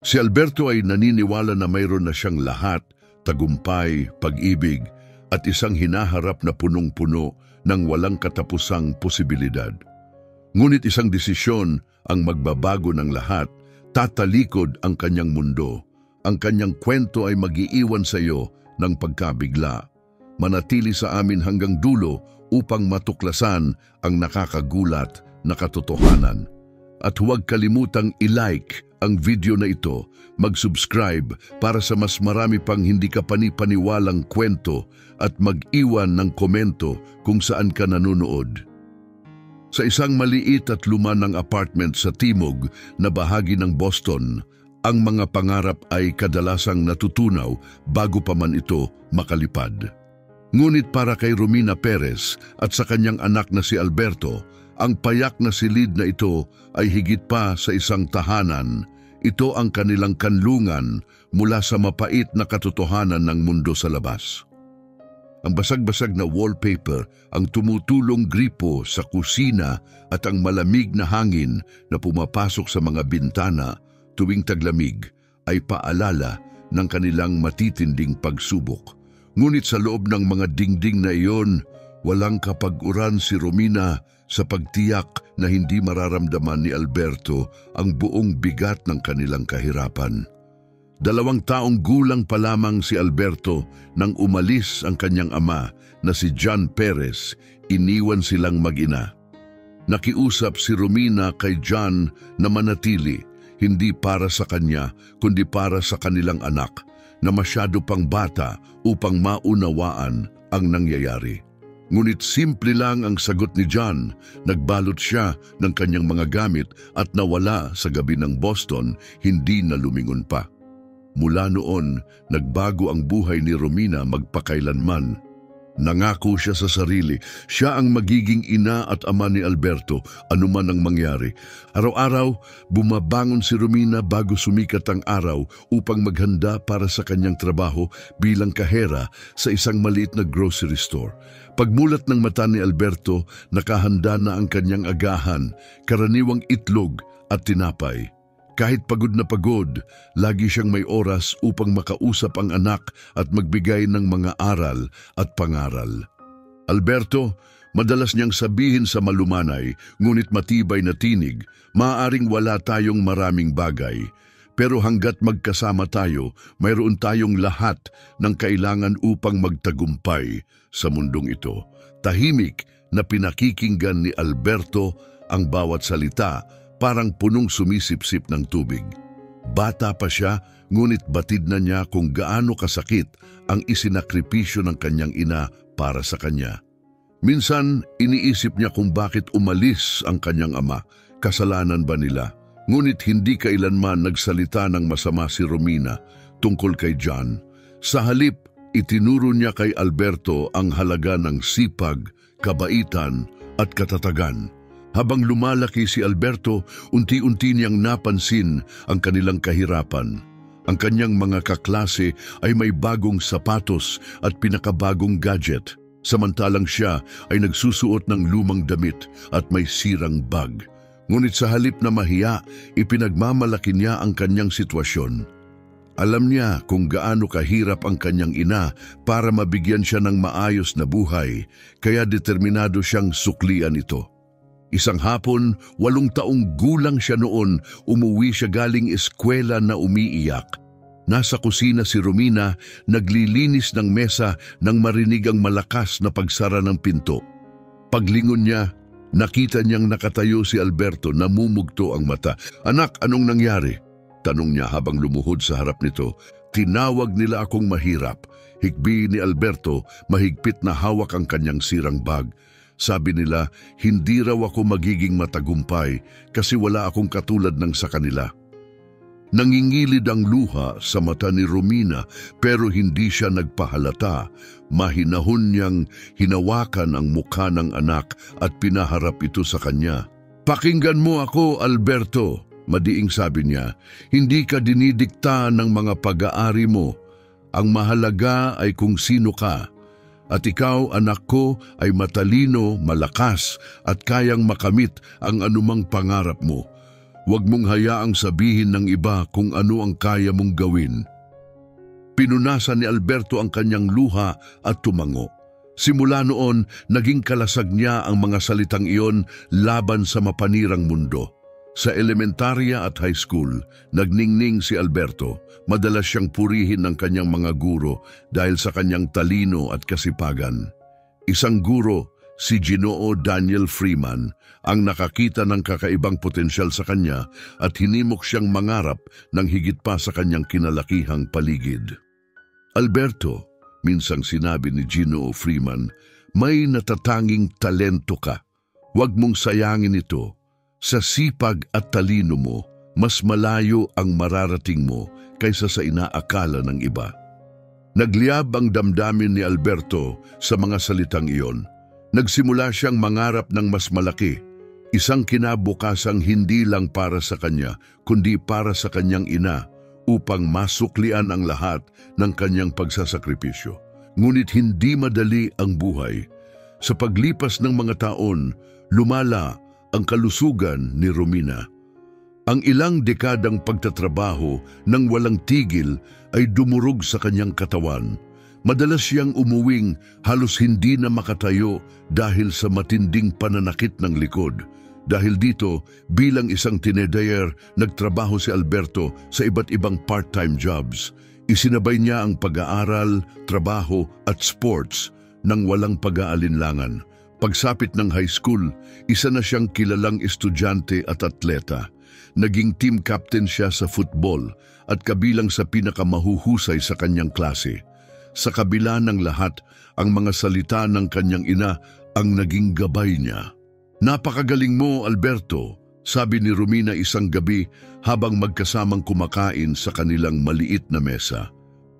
Si Alberto ay naniniwala na mayroon na siyang lahat, tagumpay, pag-ibig, at isang hinaharap na punong-puno ng walang katapusang posibilidad. Ngunit isang desisyon ang magbabago ng lahat, tatalikod ang kanyang mundo. Ang kanyang kwento ay mag-iiwan sa iyo ng pagkabigla. Manatili sa amin hanggang dulo upang matuklasan ang nakakagulat na katotohanan. At huwag kalimutang i-like ang video na ito, mag-subscribe para sa mas marami pang hindi ka panipaniwalang kwento at mag-iwan ng komento kung saan ka nanonood. Sa isang maliit at lumanang apartment sa timog na bahagi ng Boston, ang mga pangarap ay kadalasang natutunaw bago pa man ito makalipad. Ngunit para kay Romina Perez at sa kanyang anak na si Alberto, ang payak na silid na ito ay higit pa sa isang tahanan. Ito ang kanilang kanlungan mula sa mapait na katotohanan ng mundo sa labas. Ang basag-basag na wallpaper, ang tumutulong gripo sa kusina at ang malamig na hangin na pumapasok sa mga bintana tuwing taglamig ay paalala ng kanilang matitinding pagsubok. Ngunit sa loob ng mga dingding na iyon, walang kapag-uran si Romina sa pagtiyak na hindi mararamdaman ni Alberto ang buong bigat ng kanilang kahirapan. 2 taong gulang pa lamang si Alberto nang umalis ang kanyang ama na si John Perez, iniwan silang mag-ina. Nakiusap si Romina kay John na manatili, hindi para sa kanya kundi para sa kanilang anak na masyado pang bata upang maunawaan ang nangyayari. Ngunit simple lang ang sagot ni John. Nagbalot siya ng kanyang mga gamit at nawala sa gabi ng Boston, hindi na lumingon pa. Mula noon, nagbago ang buhay ni Romina magpakailanman. Nangako siya sa sarili, siya ang magiging ina at ama ni Alberto, anuman ang mangyari. Araw-araw, bumabangon si Romina bago sumikat ang araw upang maghanda para sa kanyang trabaho bilang kahera sa isang maliit na grocery store. Pagmulat ng mata ni Alberto, nakahanda na ang kanyang agahan, karaniwang itlog at tinapay. Kahit pagod na pagod, lagi siyang may oras upang makausap ang anak at magbigay ng mga aral at pangaral. Alberto, madalas niyang sabihin sa malumanay, ngunit matibay na tinig, maaaring wala tayong maraming bagay. Pero hanggat magkasama tayo, mayroon tayong lahat ng kailangan upang magtagumpay sa mundong ito. Tahimik na pinakikinggan ni Alberto ang bawat salita, parang punong sumisipsip ng tubig. Bata pa siya, ngunit batid na niya kung gaano kasakit ang isinakripisyo ng kanyang ina para sa kanya. Minsan, iniisip niya kung bakit umalis ang kanyang ama. Kasalanan ba nila? Ngunit hindi kailanman nagsalita ng masama si Romina tungkol kay John. Sa halip, itinuro niya kay Alberto ang halaga ng sipag, kabaitan at katatagan. Habang lumalaki si Alberto, unti-unti niyang napansin ang kanilang kahirapan. Ang kanyang mga kaklase ay may bagong sapatos at pinakabagong gadget, samantalang siya ay nagsusuot ng lumang damit at may sirang bag. Ngunit sa halip na mahiya, ipinagmamalaki niya ang kanyang sitwasyon. Alam niya kung gaano kahirap ang kanyang ina para mabigyan siya ng maayos na buhay, kaya determinado siyang suklian ito. Isang hapon, 8 taong gulang siya noon, umuwi siya galing eskwela na umiiyak. Nasa kusina si Romina, naglilinis ng mesa nang marinig ang malakas na pagsara ng pinto. Paglingon niya, nakita niyang nakatayo si Alberto, namumugto ang mata. "Anak, anong nangyari?" tanong niya habang lumuhod sa harap nito. "Tinawag nila akong mahirap." Hikbi ni Alberto, mahigpit na hawak ang kanyang sirang bag. "Sabi nila, hindi raw ako magiging matagumpay kasi wala akong katulad ng sa kanila." Nangingilid ang luha sa mata ni Romina pero hindi siya nagpahalata. Mahinahon niyang hinawakan ang mukha ng anak at pinaharap ito sa kanya. "Pakinggan mo ako, Alberto," madiing sabi niya. "Hindi ka dinidikta ng mga pag-aari mo. Ang mahalaga ay kung sino ka. At ikaw, anak ko, ay matalino, malakas at kayang makamit ang anumang pangarap mo. Huwag mong hayaang sabihin ng iba kung ano ang kaya mong gawin. Pinunasan ni Alberto ang kanyang luha at tumango. Simula noon, naging kalasag niya ang mga salitang iyon laban sa mapanirang mundo. Sa elementarya at high school, nagningning si Alberto. Madalas siyang purihin ng kanyang mga guro dahil sa kanyang talino at kasipagan. Isang guro, si Ginoo Daniel Freeman, ang nakakita ng kakaibang potensyal sa kanya at hinimok siyang mangarap ng higit pa sa kanyang kinalakihang paligid. Alberto, minsang sinabi ni Ginoo Freeman, may natatanging talento ka. Huwag mong sayangin ito. Sa sipag at talino mo, mas malayo ang mararating mo kaysa sa inaakala ng iba. Nagliyab ang damdamin ni Alberto sa mga salitang iyon. Nagsimula siyang mangarap ng mas malaki, isang kinabukasang hindi lang para sa kanya, kundi para sa kanyang ina, upang masuklian ang lahat ng kanyang pagsasakripisyo. Ngunit hindi madali ang buhay. Sa paglipas ng mga taon, lumala ang kalusugan ni Romina. Ang ilang dekadang pagtatrabaho ng walang tigil ay dumurog sa kanyang katawan. Madalas siyang umuwing halos hindi na makatayo dahil sa matinding pananakit ng likod. Dahil dito, bilang isang teenager, nagtrabaho si Alberto sa iba't ibang part-time jobs. Isinabay niya ang pag-aaral, trabaho at sports nang walang pag-aalinlangan. Pagsapit ng high school, isa na siyang kilalang estudyante at atleta. Naging team captain siya sa football at kabilang sa pinakamahuhusay sa kanyang klase. Sa kabila ng lahat, ang mga salita ng kanyang ina ang naging gabay niya. Napakagaling mo, Alberto, sabi ni Romina isang gabi habang magkasamang kumakain sa kanilang maliit na mesa.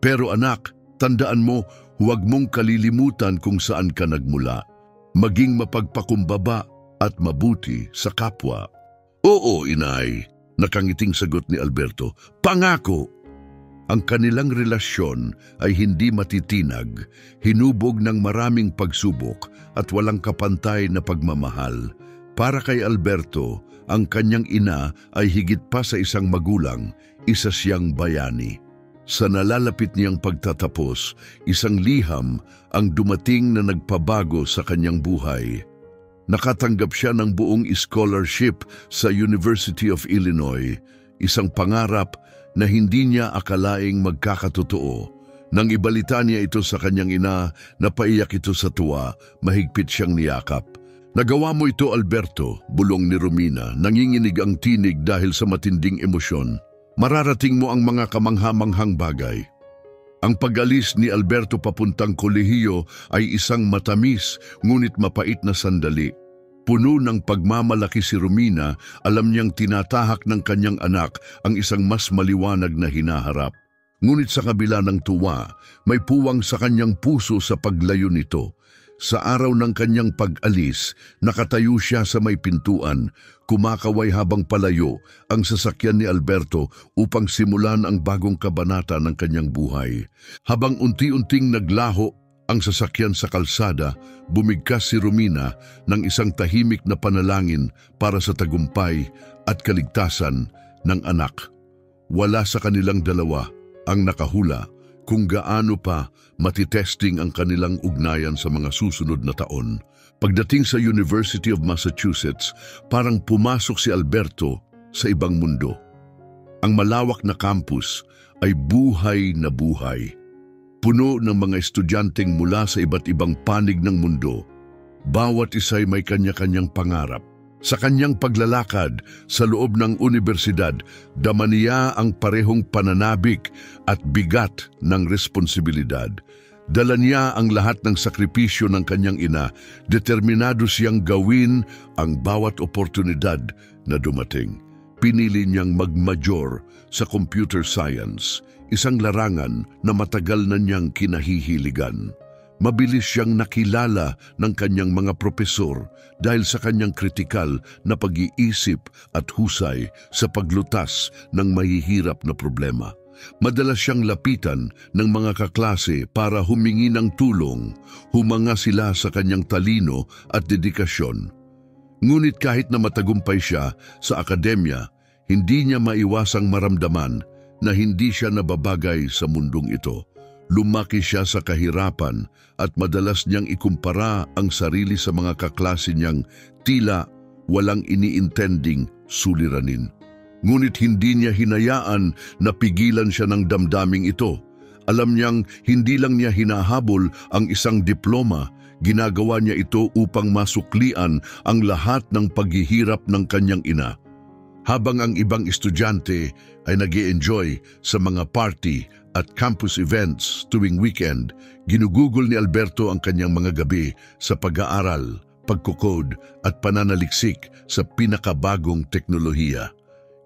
Pero anak, tandaan mo, huwag mong kalilimutan kung saan ka nagmula. Maging mapagpakumbaba at mabuti sa kapwa. Oo, inay, nakangiting sagot ni Alberto. Pangako! Ang kanilang relasyon ay hindi matitinag, hinubog ng maraming pagsubok at walang kapantay na pagmamahal. Para kay Alberto, ang kanyang ina ay higit pa sa isang magulang, isa siyang bayani. Sa nalalapit niyang pagtatapos, isang liham ang dumating na nagpabago sa kanyang buhay. Nakatanggap siya ng buong scholarship sa University of Illinois, isang pangarap na hindi niya akalaing magkakatotoo. Nang ibalita niya ito sa kanyang ina, napaiyak ito sa tuwa, mahigpit siyang niyakap. Nagawa mo ito, Alberto, bulong ni Romina, nanginginig ang tinig dahil sa matinding emosyon. Mararating mo ang mga kamangha-manghang bagay. Ang pag-alis ni Alberto papuntang kolehiyo ay isang matamis ngunit mapait na sandali. Puno ng pagmamalaki si Romina, alam niyang tinatahak ng kanyang anak ang isang mas maliwanag na hinaharap. Ngunit sa kabila ng tuwa, may puwang sa kanyang puso sa paglayo nito. Sa araw ng kanyang pag-alis, nakatayo siya sa may pintuan, kumakaway habang palayo ang sasakyan ni Alberto upang simulan ang bagong kabanata ng kanyang buhay. Habang unti-unting naglaho ang sasakyan sa kalsada, bumigkas si Romina ng isang tahimik na panalangin para sa tagumpay at kaligtasan ng anak. Wala sa kanilang dalawa ang nakahula kung gaano pa matitesting ang kanilang ugnayan sa mga susunod na taon. Pagdating sa University of Massachusetts, parang pumasok si Alberto sa ibang mundo. Ang malawak na campus ay buhay na buhay. Puno ng mga estudyanteng mula sa iba't ibang panig ng mundo. Bawat isa'y may kanya-kanyang pangarap. Sa kanyang paglalakad sa loob ng universidad, dama niya ang parehong pananabik at bigat ng responsibilidad. Dala niya ang lahat ng sakripisyo ng kanyang ina, determinado siyang gawin ang bawat oportunidad na dumating. Pinili niyang mag-major sa computer science, isang larangan na matagal na niyang kinahihiligan. Mabilis siyang nakilala ng kanyang mga propesor dahil sa kanyang kritikal na pag-iisip at husay sa paglutas ng mahihirap na problema. Madalas siyang lapitan ng mga kaklase para humingi ng tulong, humanga sila sa kanyang talino at dedikasyon. Ngunit kahit na matagumpay siya sa akademya, Hindi niya maiwasang maramdaman na hindi siya nababagay sa mundong ito. Lumaki siya sa kahirapan at madalas niyang ikumpara ang sarili sa mga kaklase niyang tila walang iniintending suliranin. Ngunit hindi niya hinayaan na pigilan siya ng damdaming ito. Alam niyang hindi lang niya hinahabol ang isang diploma, ginagawa niya ito upang masuklian ang lahat ng paghihirap ng kanyang ina. Habang ang ibang estudyante ay nag-i-enjoy sa mga party at campus events tuwing weekend, ginugugol ni Alberto ang kanyang mga gabi sa pag-aaral, pagkukode at pananaliksik sa pinakabagong teknolohiya.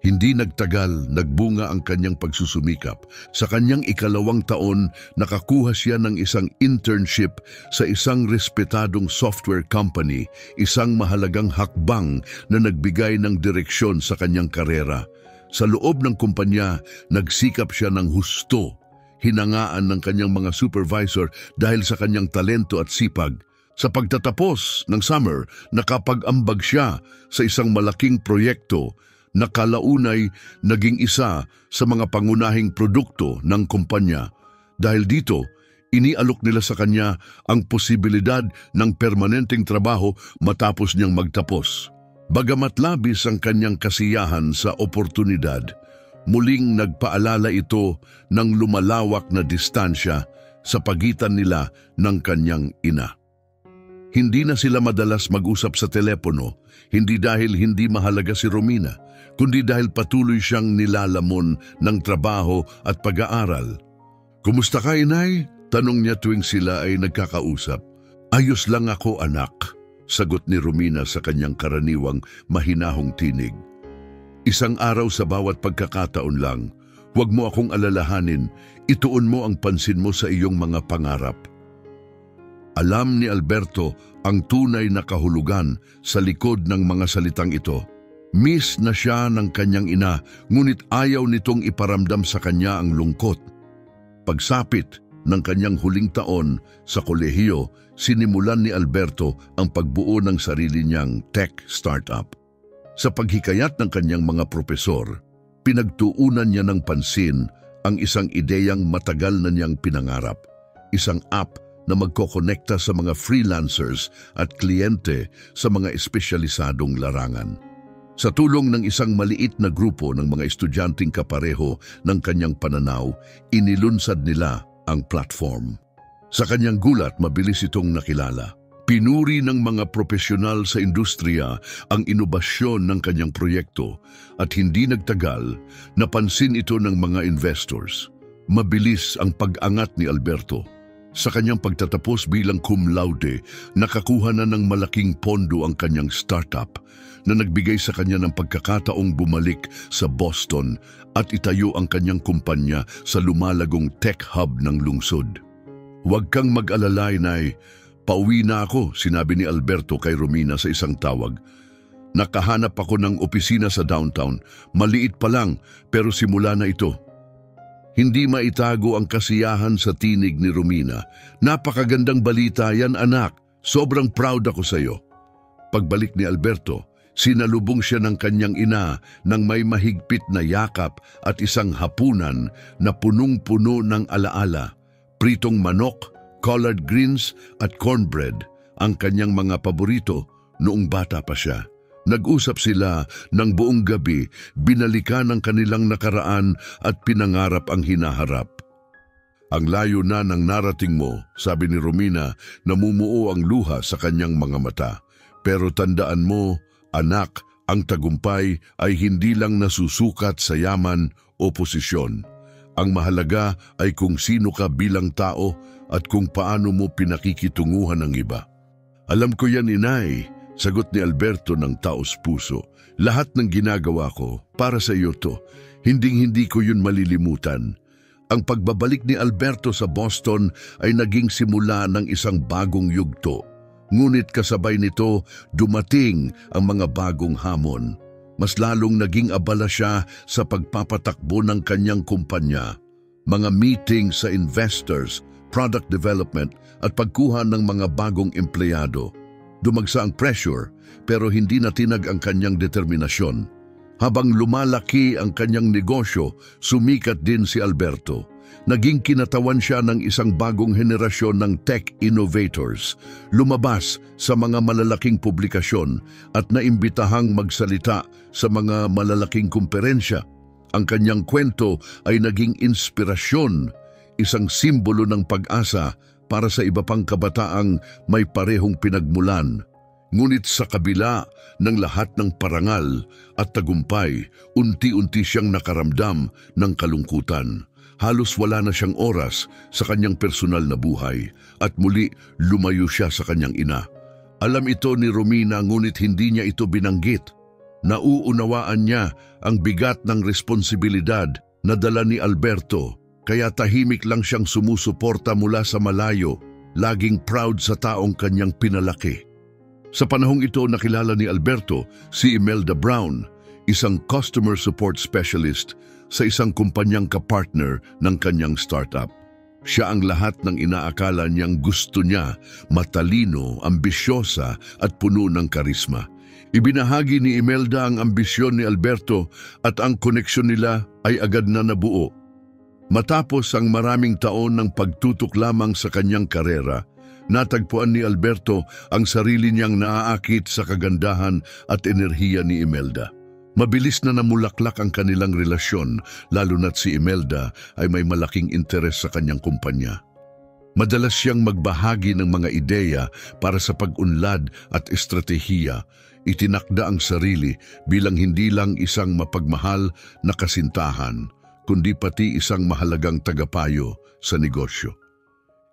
Hindi nagtagal, nagbunga ang kanyang pagsusumikap. Sa kanyang 2nd taon, nakakuha siya ng isang internship sa isang respetadong software company, isang mahalagang hakbang na nagbigay ng direksyon sa kanyang karera. Sa loob ng kumpanya, nagsikap siya ng husto, hinangaan ng kanyang mga supervisor dahil sa kanyang talento at sipag. Sa pagtatapos ng summer, nakapag-ambag siya sa isang malaking proyekto na kalaunay naging isa sa mga pangunahing produkto ng kumpanya. Dahil dito, inialok nila sa kanya ang posibilidad ng permanenteng trabaho matapos niyang magtapos. Bagamat labis ang kanyang kasiyahan sa oportunidad, muling nagpaalala ito ng lumalawak na distansya sa pagitan nila ng kanyang ina. Hindi na sila madalas mag-usap sa telepono, hindi dahil hindi mahalaga si Romina, kundi dahil patuloy siyang nilalamon ng trabaho at pag-aaral. "Kumusta ka, inay?" tanong niya tuwing sila ay nagkakausap. "Ayos lang ako, anak," sagot ni Romina sa kanyang karaniwang mahinahong tinig. "Isang araw sa bawat pagkakataon lang, huwag mo akong alalahanin, ituon mo ang pansin mo sa iyong mga pangarap." Alam ni Alberto ang tunay na kahulugan sa likod ng mga salitang ito. Miss na siya ng kanyang ina, ngunit ayaw nitong iparamdam sa kanya ang lungkot. Pagsapit ng kanyang huling taon sa kolehiyo, sinimulan ni Alberto ang pagbuo ng sarili niyang tech startup. Sa paghikayat ng kanyang mga propesor, pinagtuunan niya ng pansin ang isang ideyang matagal na niyang pinangarap. Isang app na magkokonekta sa mga freelancers at kliyente sa mga espesyalisadong larangan. Sa tulong ng isang maliit na grupo ng mga estudyanteng kapareho ng kanyang pananaw, inilunsad nila ang platform. Sa kanyang gulat, mabilis itong nakilala. Pinuri ng mga profesional sa industriya ang inobasyon ng kanyang proyekto at hindi nagtagal, napansin ito ng mga investors. Mabilis ang pag-angat ni Alberto. Sa kanyang pagtatapos bilang cum laude, nakakuha na ng malaking pondo ang kanyang startup na nagbigay sa kanya ng pagkakataong bumalik sa Boston at itayo ang kanyang kumpanya sa lumalagong tech hub ng lungsod. "Huwag kang mag-alala, inay. Pauwi na ako," sinabi ni Alberto kay Romina sa isang tawag. "Nakahanap ako ng opisina sa downtown. Maliit pa lang, pero simula na ito." Hindi maitago ang kasiyahan sa tinig ni Romina. "Napakagandang balita yan, anak. Sobrang proud ako sa iyo." Pagbalik ni Alberto, sinalubong siya ng kanyang ina ng may mahigpit na yakap at isang hapunan na punong-puno ng alaala. Pritong manok, collard greens at cornbread, ang kanyang mga paborito noong bata pa siya. Nag-usap sila ng buong gabi, binalikan ang kanilang nakaraan at pinangarap ang hinaharap. "Ang layo na ng narating mo," sabi ni Romina, namumuo ang luha sa kanyang mga mata. "Pero tandaan mo, anak, ang tagumpay ay hindi lang nasusukat sa yaman o posisyon. Ang mahalaga ay kung sino ka bilang tao at kung paano mo pinakikitunguhan ng iba." "Alam ko yan, inay," sagot ni Alberto ng taos puso. "Lahat ng ginagawa ko para sa iyo to. Hindi ko yun malilimutan." Ang pagbabalik ni Alberto sa Boston ay naging simula ng isang bagong yugto. Ngunit kasabay nito, dumating ang mga bagong hamon. Mas lalong naging abala siya sa pagpapatakbo ng kanyang kumpanya. Mga meeting sa investors, product development at pagkuha ng mga bagong empleyado. Dumagsa ang pressure pero hindi natinag ang kanyang determinasyon. Habang lumalaki ang kanyang negosyo, sumikat din si Alberto. Naging kinatawan siya ng isang bagong henerasyon ng tech innovators. Lumabas sa mga malalaking publikasyon at naimbitahang magsalita sa mga malalaking kumperensya. Ang kanyang kwento ay naging inspirasyon, isang simbolo ng pag-asa para sa iba pang kabataang may parehong pinagmulan. Ngunit sa kabila ng lahat ng parangal at tagumpay, unti-unti siyang nakaramdam ng kalungkutan. Halos wala na siyang oras sa kanyang personal na buhay at muli lumayo siya sa kanyang ina. Alam ito ni Romina ngunit hindi niya ito binanggit. Nauunawaan niya ang bigat ng responsibilidad na dala ni Alberto, kaya tahimik lang siyang sumusuporta mula sa malayo, laging proud sa taong kanyang pinalaki. Sa panahong ito nakilala ni Alberto si Imelda Brown, isang customer support specialist sa isang kumpanyang kapartner ng kanyang startup. Siya ang lahat ng inaakala niyang gusto niya, matalino, ambisyosa at puno ng karisma. Ibinahagi ni Imelda ang ambisyon ni Alberto at ang koneksyon nila ay agad na nabuo. Matapos ang maraming taon ng pagtutok lamang sa kanyang karera, natagpuan ni Alberto ang sarili niyang naaakit sa kagandahan at enerhiya ni Imelda. Mabilis na namulaklak ang kanilang relasyon, lalo na't si Imelda ay may malaking interes sa kanyang kumpanya. Madalas siyang magbahagi ng mga ideya para sa pag-unlad at estratehiya. Itinakda ang sarili bilang hindi lang isang mapagmahal na kasintahan, kundi pati isang mahalagang tagapayo sa negosyo.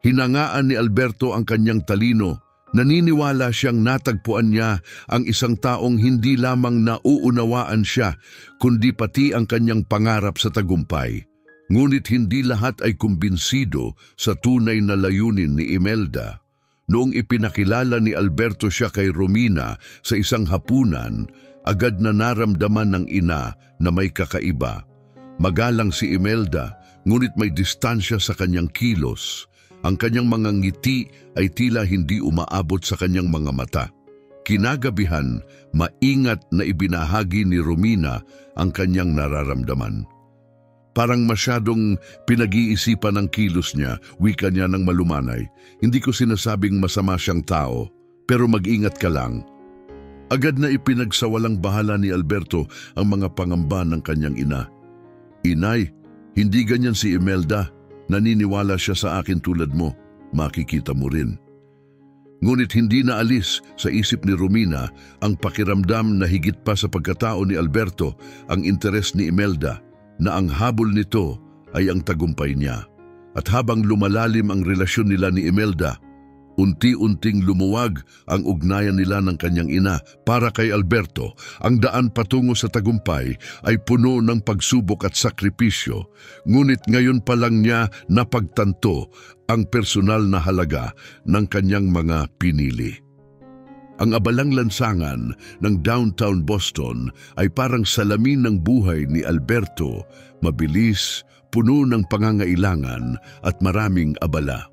Hinangaan ni Alberto ang kanyang talino. Naniniwala siyang natagpuan niya ang isang taong hindi lamang nauunawaan siya, kundi pati ang kanyang pangarap sa tagumpay. Ngunit hindi lahat ay kumbinsido sa tunay na layunin ni Imelda. Noong ipinakilala ni Alberto siya kay Romina sa isang hapunan, agad na naramdaman ng ina na may kakaiba. Magalang si Imelda, ngunit may distansya sa kanyang kilos. Ang kanyang mga ngiti ay tila hindi umaabot sa kanyang mga mata. Kinagabihan, maingat na ibinahagi ni Romina ang kanyang nararamdaman. Parang masyadong pinag-iisipan ng kilos niya, wika niya ng malumanay. Hindi ko sinasabing masama siyang tao, pero mag-ingat ka lang. Agad na ipinagsawalang bahala ni Alberto ang mga pangamba ng kanyang ina. Inay, hindi ganyan si Imelda. Naniniwala siya sa akin tulad mo, makikita mo rin. Ngunit hindi naalis sa isip ni Romina ang pakiramdam na higit pa sa pagkatao ni Alberto ang interes ni Imelda, na ang habol nito ay ang tagumpay niya. At habang lumalalim ang relasyon nila ni Imelda, unti-unting lumuwag ang ugnayan nila ng kanyang ina. Para kay Alberto, ang daan patungo sa tagumpay ay puno ng pagsubok at sakripisyo. Ngunit ngayon pa lang niya napagtanto ang personal na halaga ng kanyang mga pinili. Ang abalang lansangan ng downtown Boston ay parang salamin ng buhay ni Alberto, mabilis, puno ng pangangailangan at maraming abala.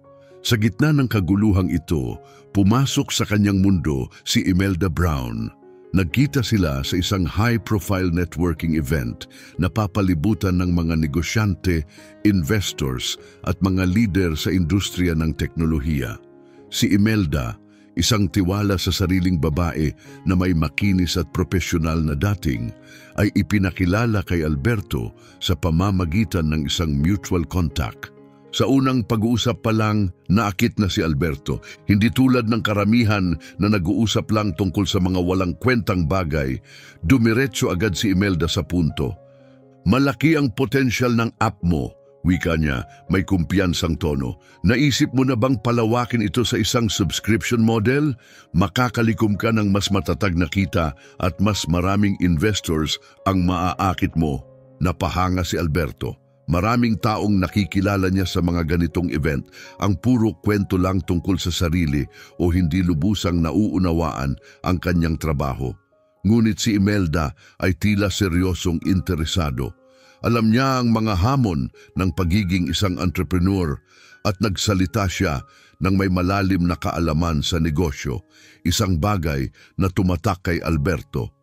Sa gitna ng kaguluhang ito, pumasok sa kanyang mundo si Imelda Brown. Nagkita sila sa isang high-profile networking event na papalibutan ng mga negosyante, investors at mga leader sa industriya ng teknolohiya. Si Imelda, isang tiwala sa sariling babae na may makinis at profesional na dating, ay ipinakilala kay Alberto sa pamamagitan ng isang mutual contact. Sa unang pag-uusap pa lang, naakit na si Alberto. Hindi tulad ng karamihan na nag-uusap lang tungkol sa mga walang kwentang bagay, dumiretso agad si Imelda sa punto. Malaki ang potensyal ng app mo, wika niya, may kumpiyansang tono. Naisip mo na bang palawakin ito sa isang subscription model? Makakalikom ka ng mas matatag na kita at mas maraming investors ang maaakit mo. Napahanga si Alberto. Maraming taong nakikilala niya sa mga ganitong event ang puro kwento lang tungkol sa sarili o hindi lubusang nauunawaan ang kanyang trabaho. Ngunit si Imelda ay tila seryosong interesado. Alam niya ang mga hamon ng pagiging isang entrepreneur at nagsalita siya ng may malalim na kaalaman sa negosyo, isang bagay na tumatak kay Alberto.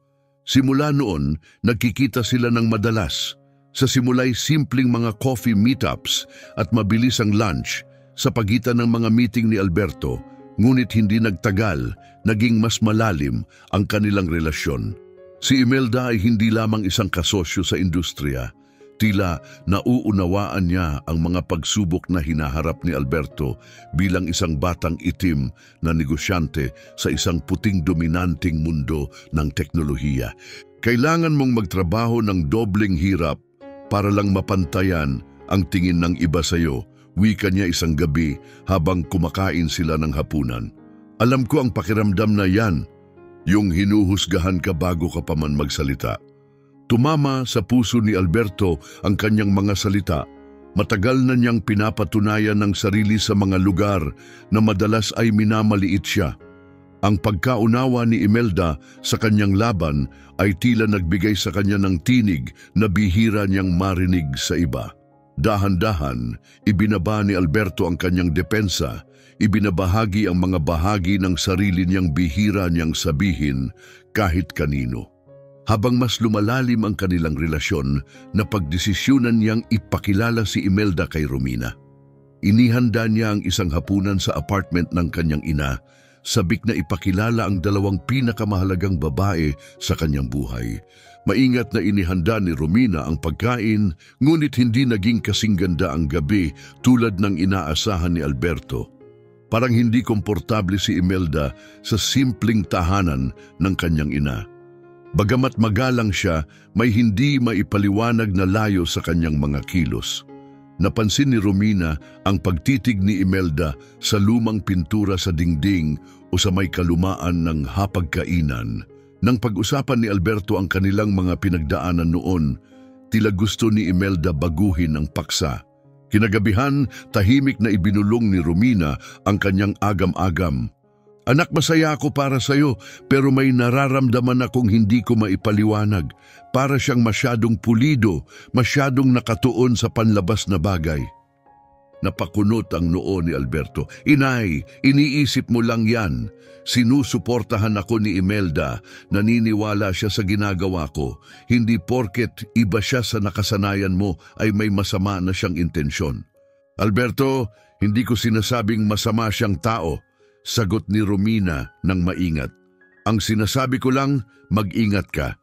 Simula noon, nagkikita sila ng madalas. Sa simula'y simpleng mga coffee meetups at mabilis ang lunch sa pagitan ng mga meeting ni Alberto, ngunit hindi nagtagal, naging mas malalim ang kanilang relasyon. Si Imelda ay hindi lamang isang kasosyo sa industriya. Tila nauunawaan niya ang mga pagsubok na hinaharap ni Alberto bilang isang batang itim na negosyante sa isang puting dominanting mundo ng teknolohiya. Kailangan mong magtrabaho ng dobleng hirap para lang mapantayan ang tingin ng iba sa iyo, wika niya isang gabi habang kumakain sila ng hapunan. Alam ko ang pakiramdam na yan, yung hinuhusgahan ka bago ka pa man magsalita. Tumama sa puso ni Alberto ang kanyang mga salita. Matagal na niyang pinapatunayan ng sarili sa mga lugar na madalas ay minamaliit siya. Ang pagkaunawa ni Imelda sa kanyang laban ay tila nagbigay sa kanya ng tinig na bihira niyang marinig sa iba. Dahan-dahan, ibinaba ni Alberto ang kanyang depensa, ibinabahagi ang mga bahagi ng sarili niyang bihira niyang sabihin kahit kanino. Habang mas lumalalim ang kanilang relasyon, napagdesisyonan niyang ipakilala si Imelda kay Romina. Inihanda niya ang isang hapunan sa apartment ng kanyang ina, sabik na ipakilala ang dalawang pinakamahalagang babae sa kanyang buhay. Maingat na inihanda ni Romina ang pagkain, ngunit hindi naging kasing ganda ang gabi tulad ng inaasahan ni Alberto. Parang hindi komportable si Imelda sa simpleng tahanan ng kanyang ina. Bagamat magalang siya, may hindi maipaliwanag na layo sa kanyang mga kilos. Napansin ni Romina ang pagtitig ni Imelda sa lumang pintura sa dingding o sa may kalumaan ng hapagkainan. Nang pag-usapan ni Alberto ang kanilang mga pinagdaanan noon, tila gusto ni Imelda baguhin ang paksa. Kinagabihan, tahimik na ibinulong ni Romina ang kanyang agam-agam. Anak, masaya ako para sa'yo, pero may nararamdaman akong hindi ko maipaliwanag. Para siyang masyadong pulido, masyadong nakatuon sa panlabas na bagay. Napakunot ang noo ni Alberto. Inay, iniisip mo lang yan. Sinusuportahan ako ni Imelda, naniniwala siya sa ginagawa ko. Hindi porket iba siya sa nakasanayan mo ay may masama na siyang intensyon. Alberto, hindi ko sinasabing masama siyang tao. Sagot ni Romina ng maingat. Ang sinasabi ko lang, mag-ingat ka.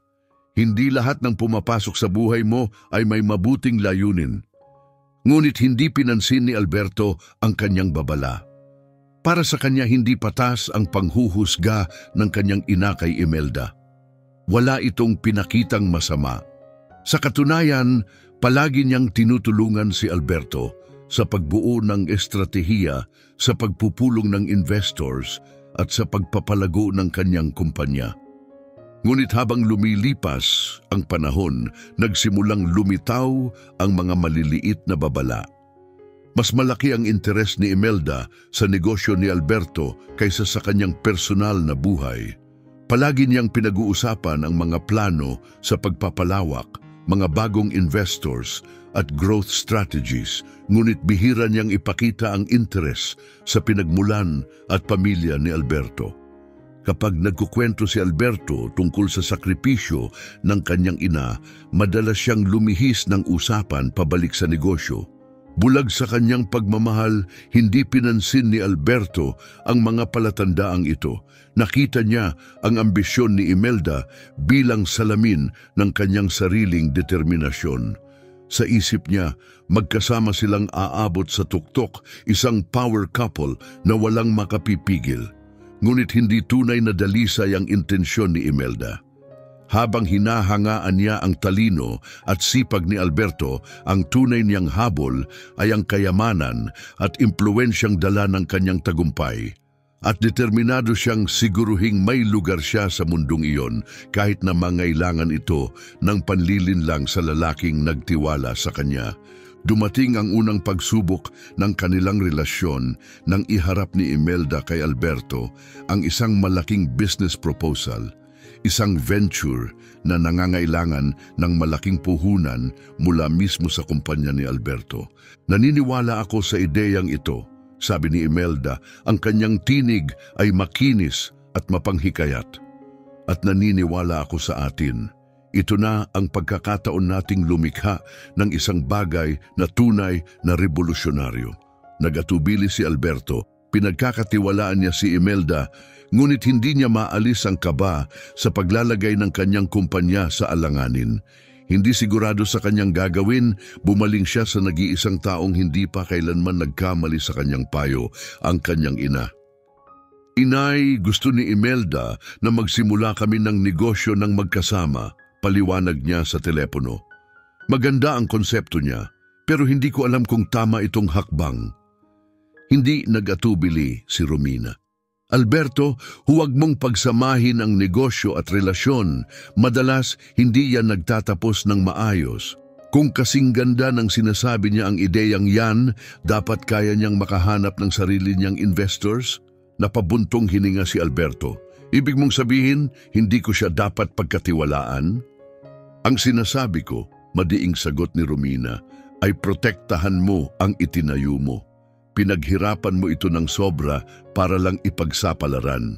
Hindi lahat ng pumapasok sa buhay mo ay may mabuting layunin. Ngunit hindi pinansin ni Alberto ang kanyang babala. Para sa kanya hindi patas ang panghuhusga ng kanyang ina kay Imelda. Wala itong pinakitang masama. Sa katunayan, palagi niyang tinutulungan si Alberto sa pagbuo ng estratehiya, sa pagpupulong ng investors at sa pagpapalago ng kanyang kumpanya. Ngunit habang lumilipas ang panahon, nagsimulang lumitaw ang mga maliliit na babala. Mas malaki ang interes ni Imelda sa negosyo ni Alberto kaysa sa kanyang personal na buhay. Palagi niyang pinag-uusapan ang mga plano sa pagpapalawak, mga bagong investors at growth strategies, ngunit bihira niyang ipakita ang interes sa pinagmulan at pamilya ni Alberto. Kapag nagkukwento si Alberto tungkol sa sakripisyo ng kanyang ina, madalas siyang lumihis ng usapan pabalik sa negosyo. Bulag sa kanyang pagmamahal, hindi pinansin ni Alberto ang mga palatandaang ito. Nakita niya ang ambisyon ni Imelda bilang salamin ng kanyang sariling determinasyon. Sa isip niya, magkasama silang aabot sa tuktok, isang power couple na walang makapipigil. Ngunit hindi tunay na dalisay ang intensyon ni Imelda. Habang hinahangaan niya ang talino at sipag ni Alberto, ang tunay niyang habol ay ang kayamanan at impluwensyang dala ng kanyang tagumpay. At determinado siyang siguruhing may lugar siya sa mundong iyon kahit na mangailangan ito ng panlilinlang sa lalaking nagtiwala sa kanya. Dumating ang unang pagsubok ng kanilang relasyon nang iharap ni Imelda kay Alberto ang isang malaking business proposal, isang venture na nangangailangan ng malaking puhunan mula mismo sa kumpanya ni Alberto. Naniniwala ako sa ideyang ito, sabi ni Imelda, ang kanyang tinig ay makinis at mapanghikayat. at naniniwala ako sa atin. Ito na ang pagkakataon nating lumikha ng isang bagay na tunay na revolusyonaryo. Nag-atubili si Alberto, pinagkakatiwalaan niya si Imelda, ngunit hindi niya maalis ang kaba sa paglalagay ng kanyang kumpanya sa alanganin. Hindi sigurado sa kanyang gagawin, bumaling siya sa nag-iisang taong hindi pa kailanman nagkamali sa kanyang payo, ang kanyang ina. Inay, gusto ni Imelda na magsimula kami ng negosyo ng magkasama, paliwanag niya sa telepono. Maganda ang konsepto niya, pero hindi ko alam kung tama itong hakbang. Hindi nag-atubili si Romina. Alberto, huwag mong pagsamahin ang negosyo at relasyon. Madalas, hindi yan nagtatapos ng maayos. Kung kasing ganda ng sinasabi niya ang ideyang yan, dapat kaya niyang makahanap ng sarili niyang investors? Napabuntong hininga si Alberto. Ibig mong sabihin, hindi ko siya dapat pagkatiwalaan? Ang sinasabi ko, madiing sagot ni Romina, ay protektahan mo ang itinayo mo. Pinaghirapan mo ito ng sobra para lang ipagsapalaran.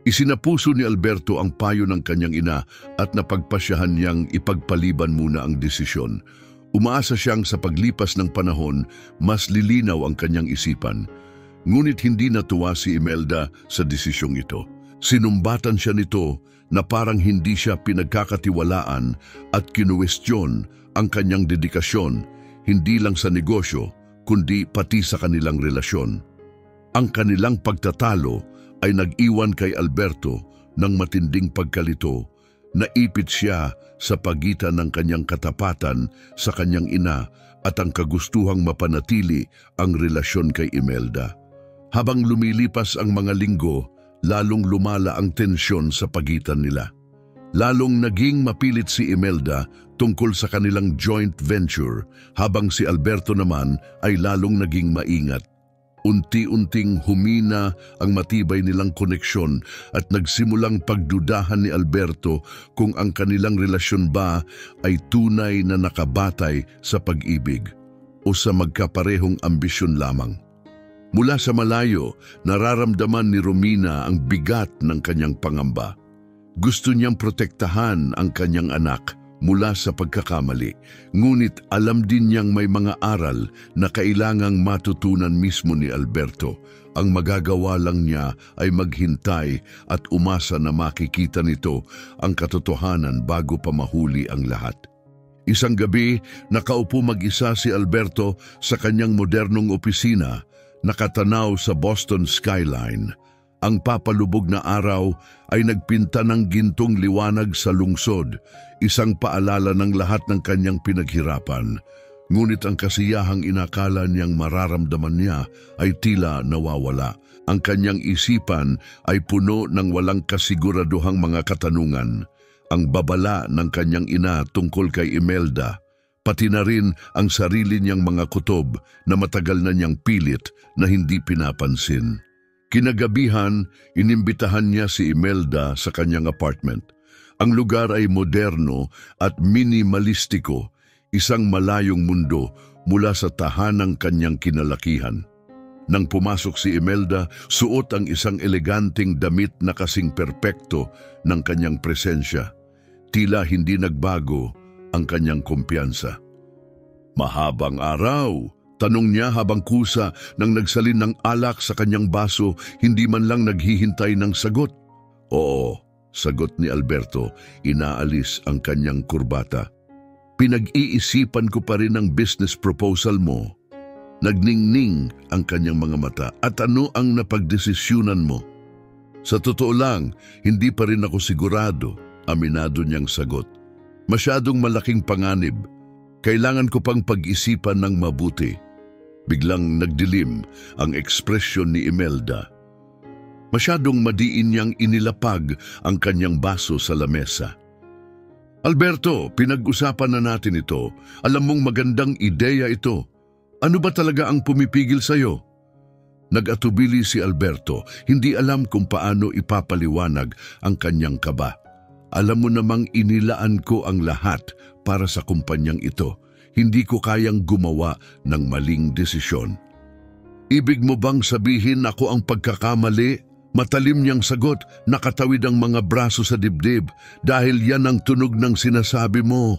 Isinapuso ni Alberto ang payo ng kanyang ina at napagpasyahan niyang ipagpaliban muna ang desisyon. Umaasa siyang sa paglipas ng panahon, mas lilinaw ang kanyang isipan. Ngunit hindi natuwa si Imelda sa desisyong ito. Sinumbatan siya nito na parang hindi siya pinagkakatiwalaan at kinuwestiyon ang kanyang dedikasyon, hindi lang sa negosyo, kundi pati sa kanilang relasyon. Ang kanilang pagtatalo ay nag-iwan kay Alberto ng matinding pagkalito. Naipit siya sa pagitan ng kanyang katapatan sa kanyang ina at ang kagustuhang mapanatili ang relasyon kay Imelda. Habang lumilipas ang mga linggo, lalong lumala ang tensyon sa pagitan nila. Lalong naging mapilit si Imelda tungkol sa kanilang joint venture, habang si Alberto naman ay lalong naging maingat. Unti-unting humina ang matibay nilang koneksyon at nagsimulang pagdudahan ni Alberto kung ang kanilang relasyon ba ay tunay na nakabatay sa pag-ibig o sa magkaparehong ambisyon lamang. Mula sa malayo, nararamdaman ni Romina ang bigat ng kanyang pangamba. Gusto niyang protektahan ang kanyang anak mula sa pagkakamali, ngunit alam din niyang may mga aral na kailangang matutunan mismo ni Alberto. Ang magagawa lang niya ay maghintay at umasa na makikita nito ang katotohanan bago pa mahuli ang lahat. Isang gabi, nakaupo mag-isa si Alberto sa kanyang modernong opisina, nakatanaw sa Boston skyline. Ang papalubog na araw ay nagpinta ng gintong liwanag sa lungsod, isang paalala ng lahat ng kanyang pinaghirapan. Ngunit ang kasiyahang inakala niyang mararamdaman niya ay tila nawawala. Ang kanyang isipan ay puno ng walang kasiguraduhang mga katanungan. Ang babala ng kanyang ina tungkol kay Imelda, pati na rin ang sarili niyang mga kutob na matagal na niyang pilit na hindi pinapansin. Kinagabihan, inimbitahan niya si Imelda sa kanyang apartment. Ang lugar ay moderno at minimalistiko, isang malayong mundo mula sa tahanang kanyang kinalakihan. Nang pumasok si Imelda, suot ang isang eleganteng damit na kasing perpekto ng kanyang presensya. Tila hindi nagbago ang kanyang kumpiyansa. "Mahabang araw," tanong niya habang kusa nang nagsalin ng alak sa kanyang baso, hindi man lang naghihintay ng sagot. "Oo," sagot ni Alberto, inaalis ang kanyang kurbata. "Pinag-iisipan ko pa rin ang business proposal mo." Nagningning ang kanyang mga mata. "At ano ang napagdesisyunan mo?" "Sa totoo lang, hindi pa rin ako sigurado," aminado niyang sagot. "Masyadong malaking panganib. Kailangan ko pang pag-isipan ng mabuti." Biglang nagdilim ang ekspresyon ni Imelda. Masyadong madiin niyang inilapag ang kanyang baso sa lamesa. "Alberto, pinag-usapan na natin ito. Alam mong magandang ideya ito. Ano ba talaga ang pumipigil sa'yo?" Nag-atubili si Alberto, hindi alam kung paano ipapaliwanag ang kanyang kaba. "Alam mo namang inilaan ko ang lahat para sa kumpanyang ito. Hindi ko kayang gumawa ng maling desisyon." "Ibig mo bang sabihin ako ang pagkakamali?" Matalim niyang sagot, nakatawid ang mga braso sa dibdib dahil yan ang tunog ng sinasabi mo.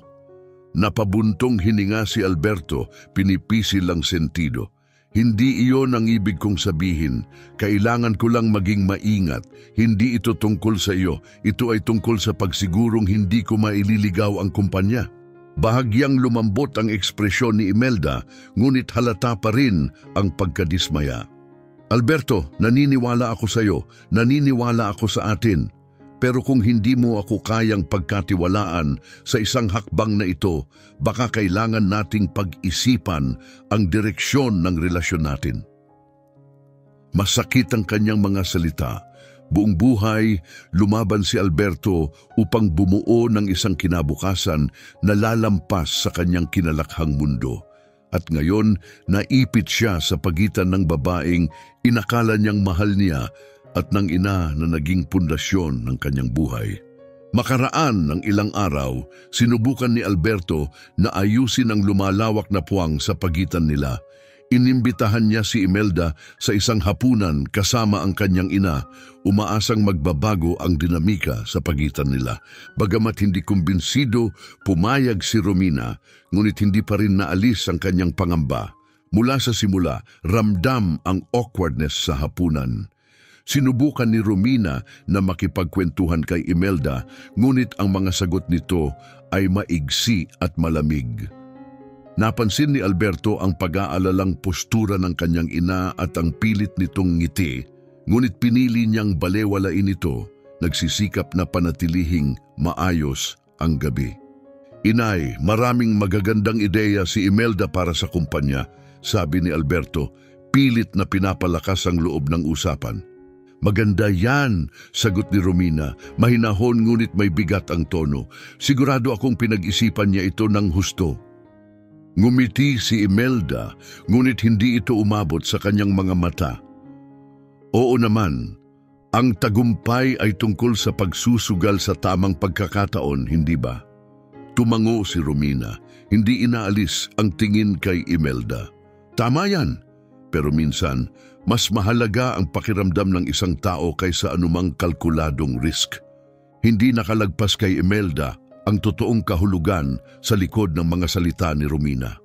Napabuntong hininga si Alberto, pinipisil ang sentido. Hindi iyon ang ibig kong sabihin. Kailangan ko lang maging maingat. Hindi ito tungkol sa iyo. Ito ay tungkol sa pagsigurong hindi ko maililigaw ang kumpanya. Bahagyang lumambot ang ekspresyon ni Imelda, ngunit halata pa rin ang pagkadismaya. Alberto, naniniwala ako sa iyo. Naniniwala ako sa atin. Pero kung hindi mo ako kayang pagkatiwalaan sa isang hakbang na ito, baka kailangan nating pag-isipan ang direksyon ng relasyon natin. Masakit ang kanyang mga salita. Buong buhay, lumaban si Alberto upang bumuo ng isang kinabukasan na lalampas sa kanyang kinalakhang mundo. At ngayon, naipit siya sa pagitan ng babaeng inakala niyang mahal niya at ng ina na naging pundasyon ng kanyang buhay. Makaraan ng ilang araw, sinubukan ni Alberto na ayusin ang lumalawak na puwang sa pagitan nila. Inimbitahan niya si Imelda sa isang hapunan kasama ang kanyang ina, umaasang magbabago ang dinamika sa pagitan nila. Bagamat hindi kumbinsido, pumayag si Romina, ngunit hindi pa rin naalis ang kanyang pangamba. Mula sa simula, ramdam ang awkwardness sa hapunan. Sinubukan ni Romina na makipagkwentuhan kay Imelda, ngunit ang mga sagot nito ay maigsi at malamig. Napansin ni Alberto ang pag-aalalang postura ng kanyang ina at ang pilit nitong ngiti, ngunit pinili niyang balewalain ito, nagsisikap na panatilihing maayos ang gabi. Inay, maraming magagandang ideya si Imelda para sa kumpanya, sabi ni Alberto, pilit na pinapalakas ang loob ng usapan. Maganda yan, sagot ni Romina, mahinahon ngunit may bigat ang tono. Sigurado akong pinag-isipan niya ito ng husto. Ngumiti si Imelda, ngunit hindi ito umabot sa kanyang mga mata. Oo naman, ang tagumpay ay tungkol sa pagsusugal sa tamang pagkakataon, hindi ba? Tumango si Romina, hindi inaalis ang tingin kay Imelda. Tama yan, pero minsan, mas mahalaga ang pakiramdam ng isang tao kaysa anumang kalkuladong risk. Hindi nakalagpas kay Imelda ang totoong kahulugan sa likod ng mga salita ni Romina.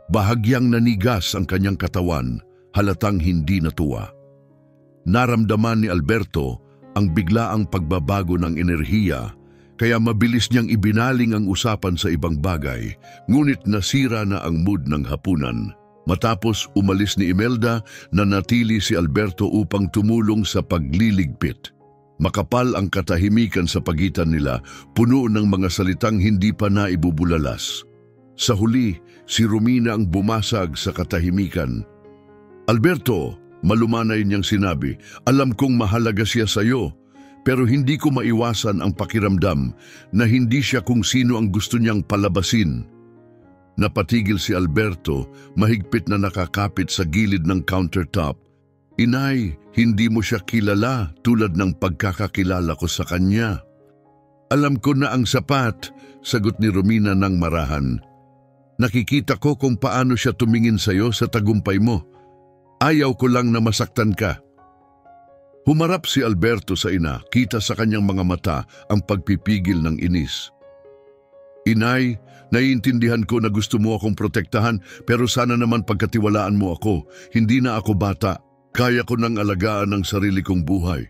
Bahagyang nanigas ang kanyang katawan, halatang hindi natuwa. Naramdaman ni Alberto ang biglaang pagbabago ng enerhiya, kaya mabilis niyang ibinaling ang usapan sa ibang bagay, ngunit nasira na ang mood ng hapunan. Matapos umalis ni Imelda, nanatili si Alberto upang tumulong sa pagliligpit. Makapal ang katahimikan sa pagitan nila, puno ng mga salitang hindi pa naibubulalas. Sa huli, si Romina ang bumasag sa katahimikan. Alberto, malumanay niyang sinabi, alam kong mahalaga siya sa iyo, pero hindi ko maiwasan ang pakiramdam na hindi siya kung sino ang gusto niyang palabasin. Napatigil si Alberto, mahigpit na nakakapit sa gilid ng countertop. Inay, hindi mo siya kilala tulad ng pagkakakilala ko sa kanya. Alam ko na ang sapat, sagot ni Romina ng marahan. Nakikita ko kung paano siya tumingin sa iyo sa tagumpay mo. Ayaw ko lang na masaktan ka. Humarap si Alberto sa ina, kita sa kanyang mga mata ang pagpipigil ng inis. Inay, naiintindihan ko na gusto mo akong protektahan, pero sana naman pagkatiwalaan mo ako. Hindi na ako bata. Kaya ko nang alagaan ang sarili kong buhay.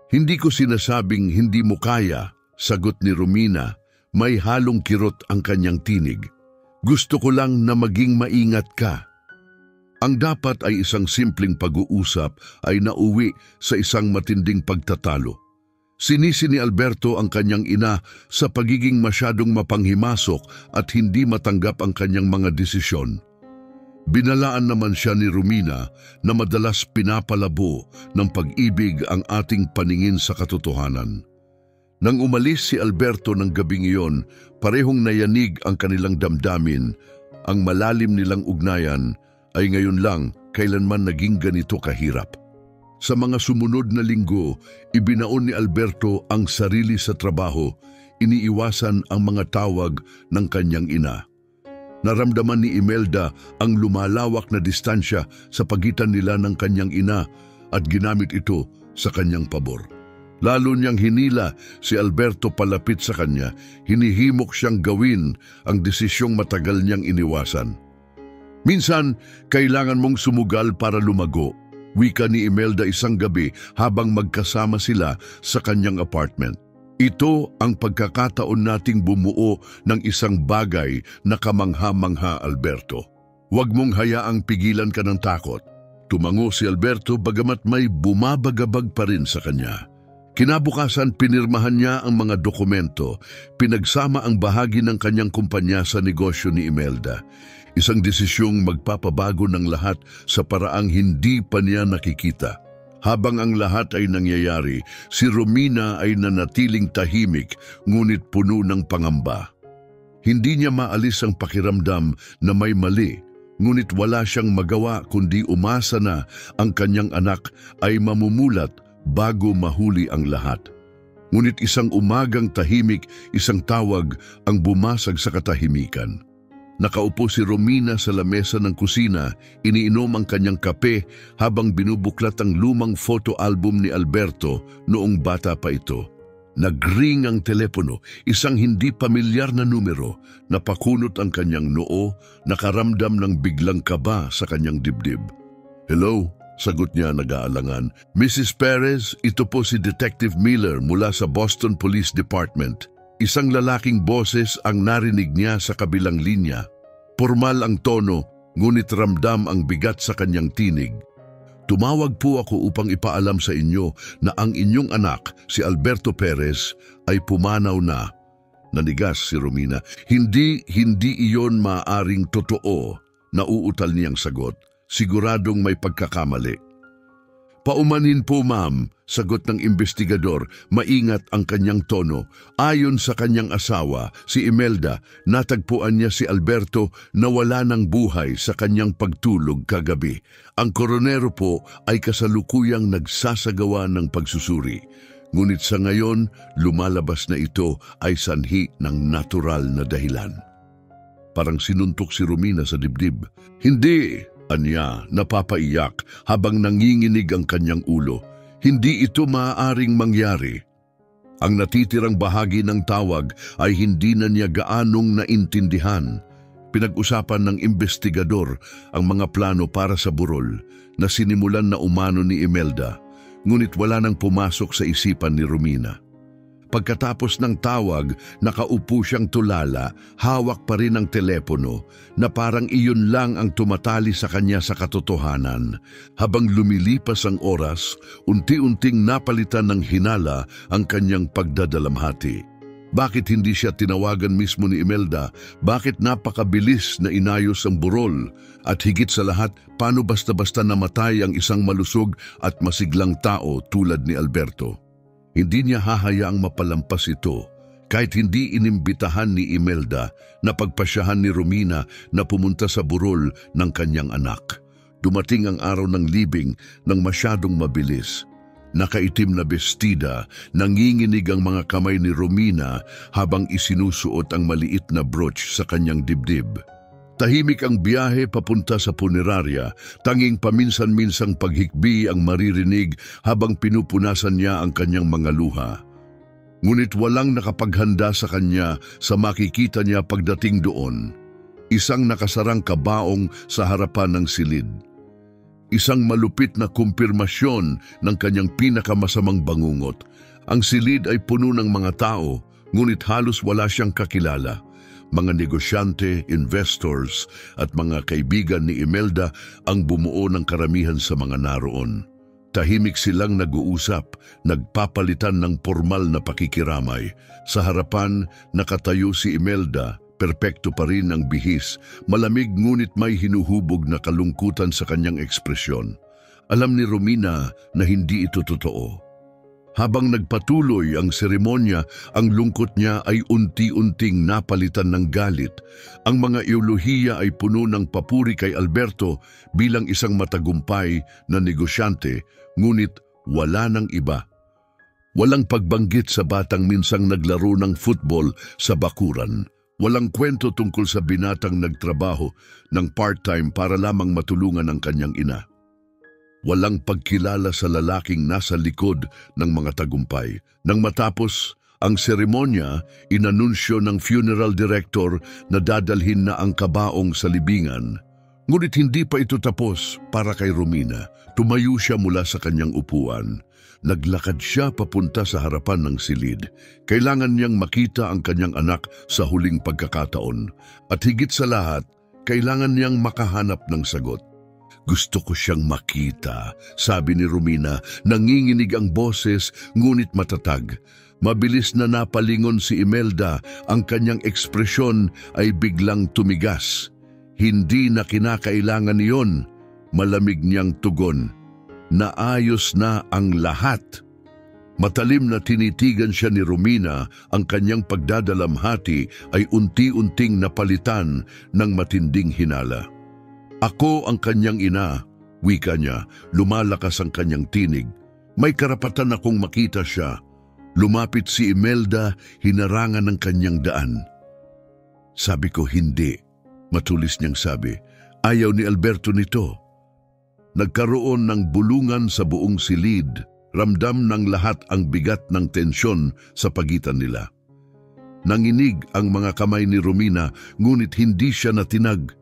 Hindi ko sinasabing hindi mo kaya, sagot ni Romina. May halong kirot ang kanyang tinig. Gusto ko lang na maging maingat ka. Ang dapat ay isang simpleng pag-uusap ay nauwi sa isang matinding pagtatalo. Sinisi ni Alberto ang kanyang ina sa pagiging masyadong mapanghimasok at hindi matanggap ang kanyang mga desisyon. Binalaan naman siya ni Romina na madalas pinapalabo ng pag-ibig ang ating paningin sa katotohanan. Nang umalis si Alberto ng gabing iyon, parehong nayanig ang kanilang damdamin. Ang malalim nilang ugnayan ay ngayon lang kailanman naging ganito kahirap. Sa mga sumunod na linggo, ibinaon ni Alberto ang sarili sa trabaho, iniiwasan ang mga tawag ng kanyang ina. Naramdaman ni Imelda ang lumalawak na distansya sa pagitan nila ng kanyang ina at ginamit ito sa kanyang pabor. Lalo niyang hinila si Alberto palapit sa kanya, hinihimok siyang gawin ang desisyong matagal niyang iniwasan. Minsan, kailangan mong sumugal para lumago, wika ni Imelda isang gabi habang magkasama sila sa kanyang apartment. Ito ang pagkakataon nating bumuo ng isang bagay na kamangha-mangha, Alberto. Huwag mong hayaang pigilan ka ng takot. Tumango si Alberto bagamat may bumabagabag pa rin sa kanya. Kinabukasan, pinirmahan niya ang mga dokumento, pinagsama ang bahagi ng kanyang kumpanya sa negosyo ni Imelda. Isang desisyong magpapabago ng lahat sa paraang hindi pa niya nakikita. Habang ang lahat ay nangyayari, si Romina ay nanatiling tahimik ngunit puno ng pangamba. Hindi niya maalis ang pakiramdam na may mali, ngunit wala siyang magawa kundi umasa na ang kanyang anak ay mamumulat bago mahuli ang lahat. Ngunit isang umagang tahimik, isang tawag ang bumasag sa katahimikan. Nakaupo si Romina sa lamesa ng kusina, iniinom ang kanyang kape habang binubuklat ang lumang photo album ni Alberto noong bata pa ito. Nagring ang telepono, isang hindi pamilyar na numero, napakunot ang kanyang noo, nakaramdam ng biglang kaba sa kanyang dibdib. "Hello?" Sagot niya nag-aalangan. "Mrs. Perez, ito po si Detective Miller mula sa Boston Police Department." Isang lalaking boses ang narinig niya sa kabilang linya. Pormal ang tono, ngunit ramdam ang bigat sa kanyang tinig. "Tumawag po ako upang ipaalam sa inyo na ang inyong anak, si Alberto Perez, ay pumanaw na." Nanigas si Romina. Hindi iyon maaaring totoo," nauutal niyang sagot. Siguradong may pagkakamali. "Paumanhin po, ma'am," sagot ng investigador, maingat ang kanyang tono. Ayon sa kanyang asawa, si Imelda, natagpuan niya si Alberto na wala ng buhay sa kanyang pagtulog kagabi. Ang koronero po ay kasalukuyang nagsasagawa ng pagsusuri. Ngunit sa ngayon, lumalabas na ito ay sanhi ng natural na dahilan. Parang sinuntok si Romina sa dibdib. "Hindi!" anya, napapaiyak habang nanginginig ang kanyang ulo. "Hindi ito maaaring mangyari." Ang natitirang bahagi ng tawag ay hindi na niya gaanong naintindihan. Pinag-usapan ng investigador ang mga plano para sa burol na sinimulan na umano ni Imelda, ngunit wala nang pumasok sa isipan ni Romina. Pagkatapos ng tawag, nakaupo siyang tulala, hawak pa rin ang telepono na parang iyon lang ang tumatali sa kanya sa katotohanan. Habang lumilipas ang oras, unti-unting napalitan ng hinala ang kanyang pagdadalamhati. Bakit hindi siya tinawagan mismo ni Imelda? Bakit napakabilis na inayos ang burol? At higit sa lahat, paano basta-basta namatay ang isang malusog at masiglang tao tulad ni Alberto? Hindi niya hahayaang mapalampas ito kahit hindi inimbitahan ni Imelda na pagpasyahan ni Romina na pumunta sa burol ng kanyang anak. Dumating ang araw ng libing nang masyadong mabilis. Nakaitim na bestida, nanginginig ang mga kamay ni Romina habang isinusuot ang maliit na brooch sa kanyang dibdib. Tahimik ang biyahe papunta sa punerarya, tanging paminsan-minsang paghikbi ang maririnig habang pinupunasan niya ang kanyang mga luha. Ngunit walang nakapaghanda sa kanya sa makikita niya pagdating doon. Isang nakasarang kabaong sa harapan ng silid. Isang malupit na kumpirmasyon ng kanyang pinakamasamang bangungot. Ang silid ay puno ng mga tao, ngunit halos wala siyang kakilala. Mga negosyante, investors at mga kaibigan ni Imelda ang bumuo ng karamihan sa mga naroon. Tahimik silang nag-uusap, nagpapalitan ng formal na pakikiramay. Sa harapan, nakatayo si Imelda, perpekto pa rin ang bihis, malamig ngunit may hinuhubog na kalungkutan sa kanyang ekspresyon. Alam ni Romina na hindi ito totoo. Habang nagpatuloy ang seremonya, ang lungkot niya ay unti-unting napalitan ng galit. Ang mga eolohiya ay puno ng papuri kay Alberto bilang isang matagumpay na negosyante, ngunit wala nang iba. Walang pagbanggit sa batang minsang naglaro ng football sa bakuran. Walang kwento tungkol sa binatang nagtrabaho ng part-time para lamang matulungan ang kanyang ina. Walang pagkilala sa lalaking nasa likod ng mga tagumpay. Nang matapos ang seremonya, inanunsyo ng funeral director na dadalhin na ang kabaong sa libingan. Ngunit hindi pa ito tapos para kay Romina. Tumayo siya mula sa kanyang upuan. Naglakad siya papunta sa harapan ng silid. Kailangan niyang makita ang kanyang anak sa huling pagkakataon. At higit sa lahat, kailangan niyang makahanap ng sagot. Gusto ko siyang makita, sabi ni Romina. Nanginginig ang boses, ngunit matatag. Mabilis na napalingon si Imelda, ang kanyang ekspresyon ay biglang tumigas. Hindi na kinakailangan niyon, malamig niyang tugon. Naayos na ang lahat. Matalim na tinitigan siya ni Romina, ang kanyang pagdadalamhati ay unti-unting napalitan ng matinding hinala. Ako ang kanyang ina, wika niya, lumalakas ang kanyang tinig. May karapatan akong makita siya. Lumapit si Imelda, hinarangan ng kanyang daan. Sabi ko hindi, matulis niyang sabi. Ayaw ni Alberto nito. Nagkaroon ng bulungan sa buong silid. Ramdam ng lahat ang bigat ng tensyon sa pagitan nila. Nanginig ang mga kamay ni Romina, ngunit hindi siya natinag.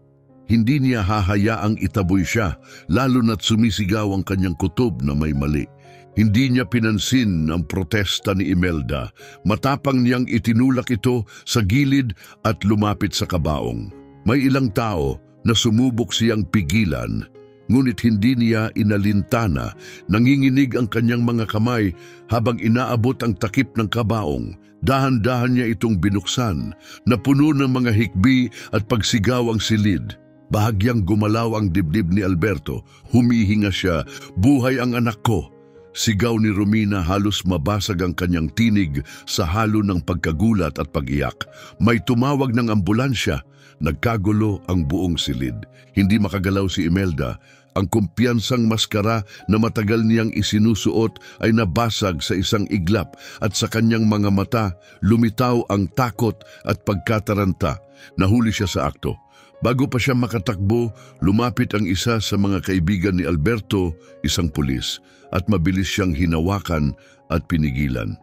Hindi niya hahayaang itaboy siya, lalo na't sumisigaw ang kanyang kutob na may mali. Hindi niya pinansin ang protesta ni Imelda. Matapang niyang itinulak ito sa gilid at lumapit sa kabaong. May ilang tao na sumubok siyang pigilan, ngunit hindi niya inalintana. Nanginginig ang kanyang mga kamay habang inaabot ang takip ng kabaong. Dahan-dahan niya itong binuksan, na puno ng mga hikbi at pagsigaw ang silid. Bahagyang gumalaw ang dibdib ni Alberto. Humihinga siya, buhay ang anak ko. Sigaw ni Romina, halos mabasag ang kanyang tinig sa halo ng pagkagulat at pag-iyak. May tumawag ng ambulansya. Nagkagulo ang buong silid. Hindi makagalaw si Imelda. Ang kumpiyansang maskara na matagal niyang isinusuot ay nabasag sa isang iglap at sa kanyang mga mata lumitaw ang takot at pagkataranta. Nahuli siya sa akto. Bago pa siya makatakbo, lumapit ang isa sa mga kaibigan ni Alberto, isang pulis, at mabilis siyang hinawakan at pinigilan.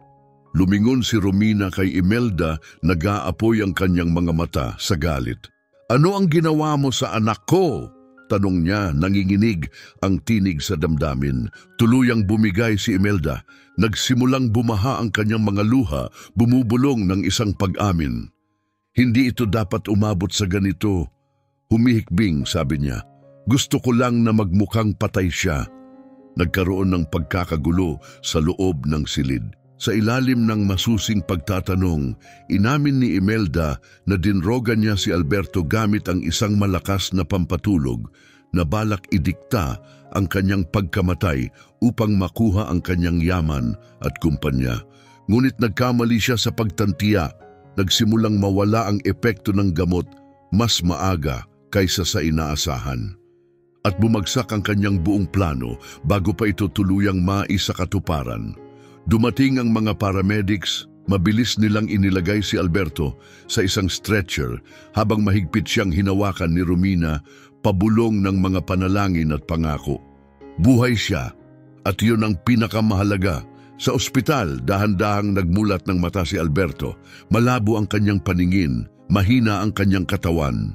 Lumingon si Romina kay Imelda, nag-aapoy ang kanyang mga mata sa galit. Ano ang ginawa mo sa anak ko? Tanong niya, nanginginig ang tinig sa damdamin. Tuluyang bumigay si Imelda. Nagsimulang bumaha ang kanyang mga luha, bumubulong ng isang pag-amin. Hindi ito dapat umabot sa ganito. Humihikbing, sabi niya. Gusto ko lang na magmukhang patay siya. Nagkaroon ng pagkakagulo sa loob ng silid. Sa ilalim ng masusing pagtatanong, inamin ni Imelda na dinrogan niya si Alberto gamit ang isang malakas na pampatulog na balak idikta ang kanyang pagkamatay upang makuha ang kanyang yaman at kumpanya. Ngunit nagkamali siya sa pagtantiya. Nagsimulang mawala ang epekto ng gamot mas maaga kaysa sa inaasahan. At bumagsak ang kanyang buong plano bago pa ito tuluyang maisakatuparan. Dumating ang mga paramedics, mabilis nilang inilagay si Alberto sa isang stretcher habang mahigpit siyang hinawakan ni Romina, pabulong ng mga panalangin at pangako. Buhay siya at yun ang pinakamahalaga. Sa ospital, dahan-dahang nagmulat ng mata si Alberto. Malabo ang kanyang paningin, mahina ang kanyang katawan.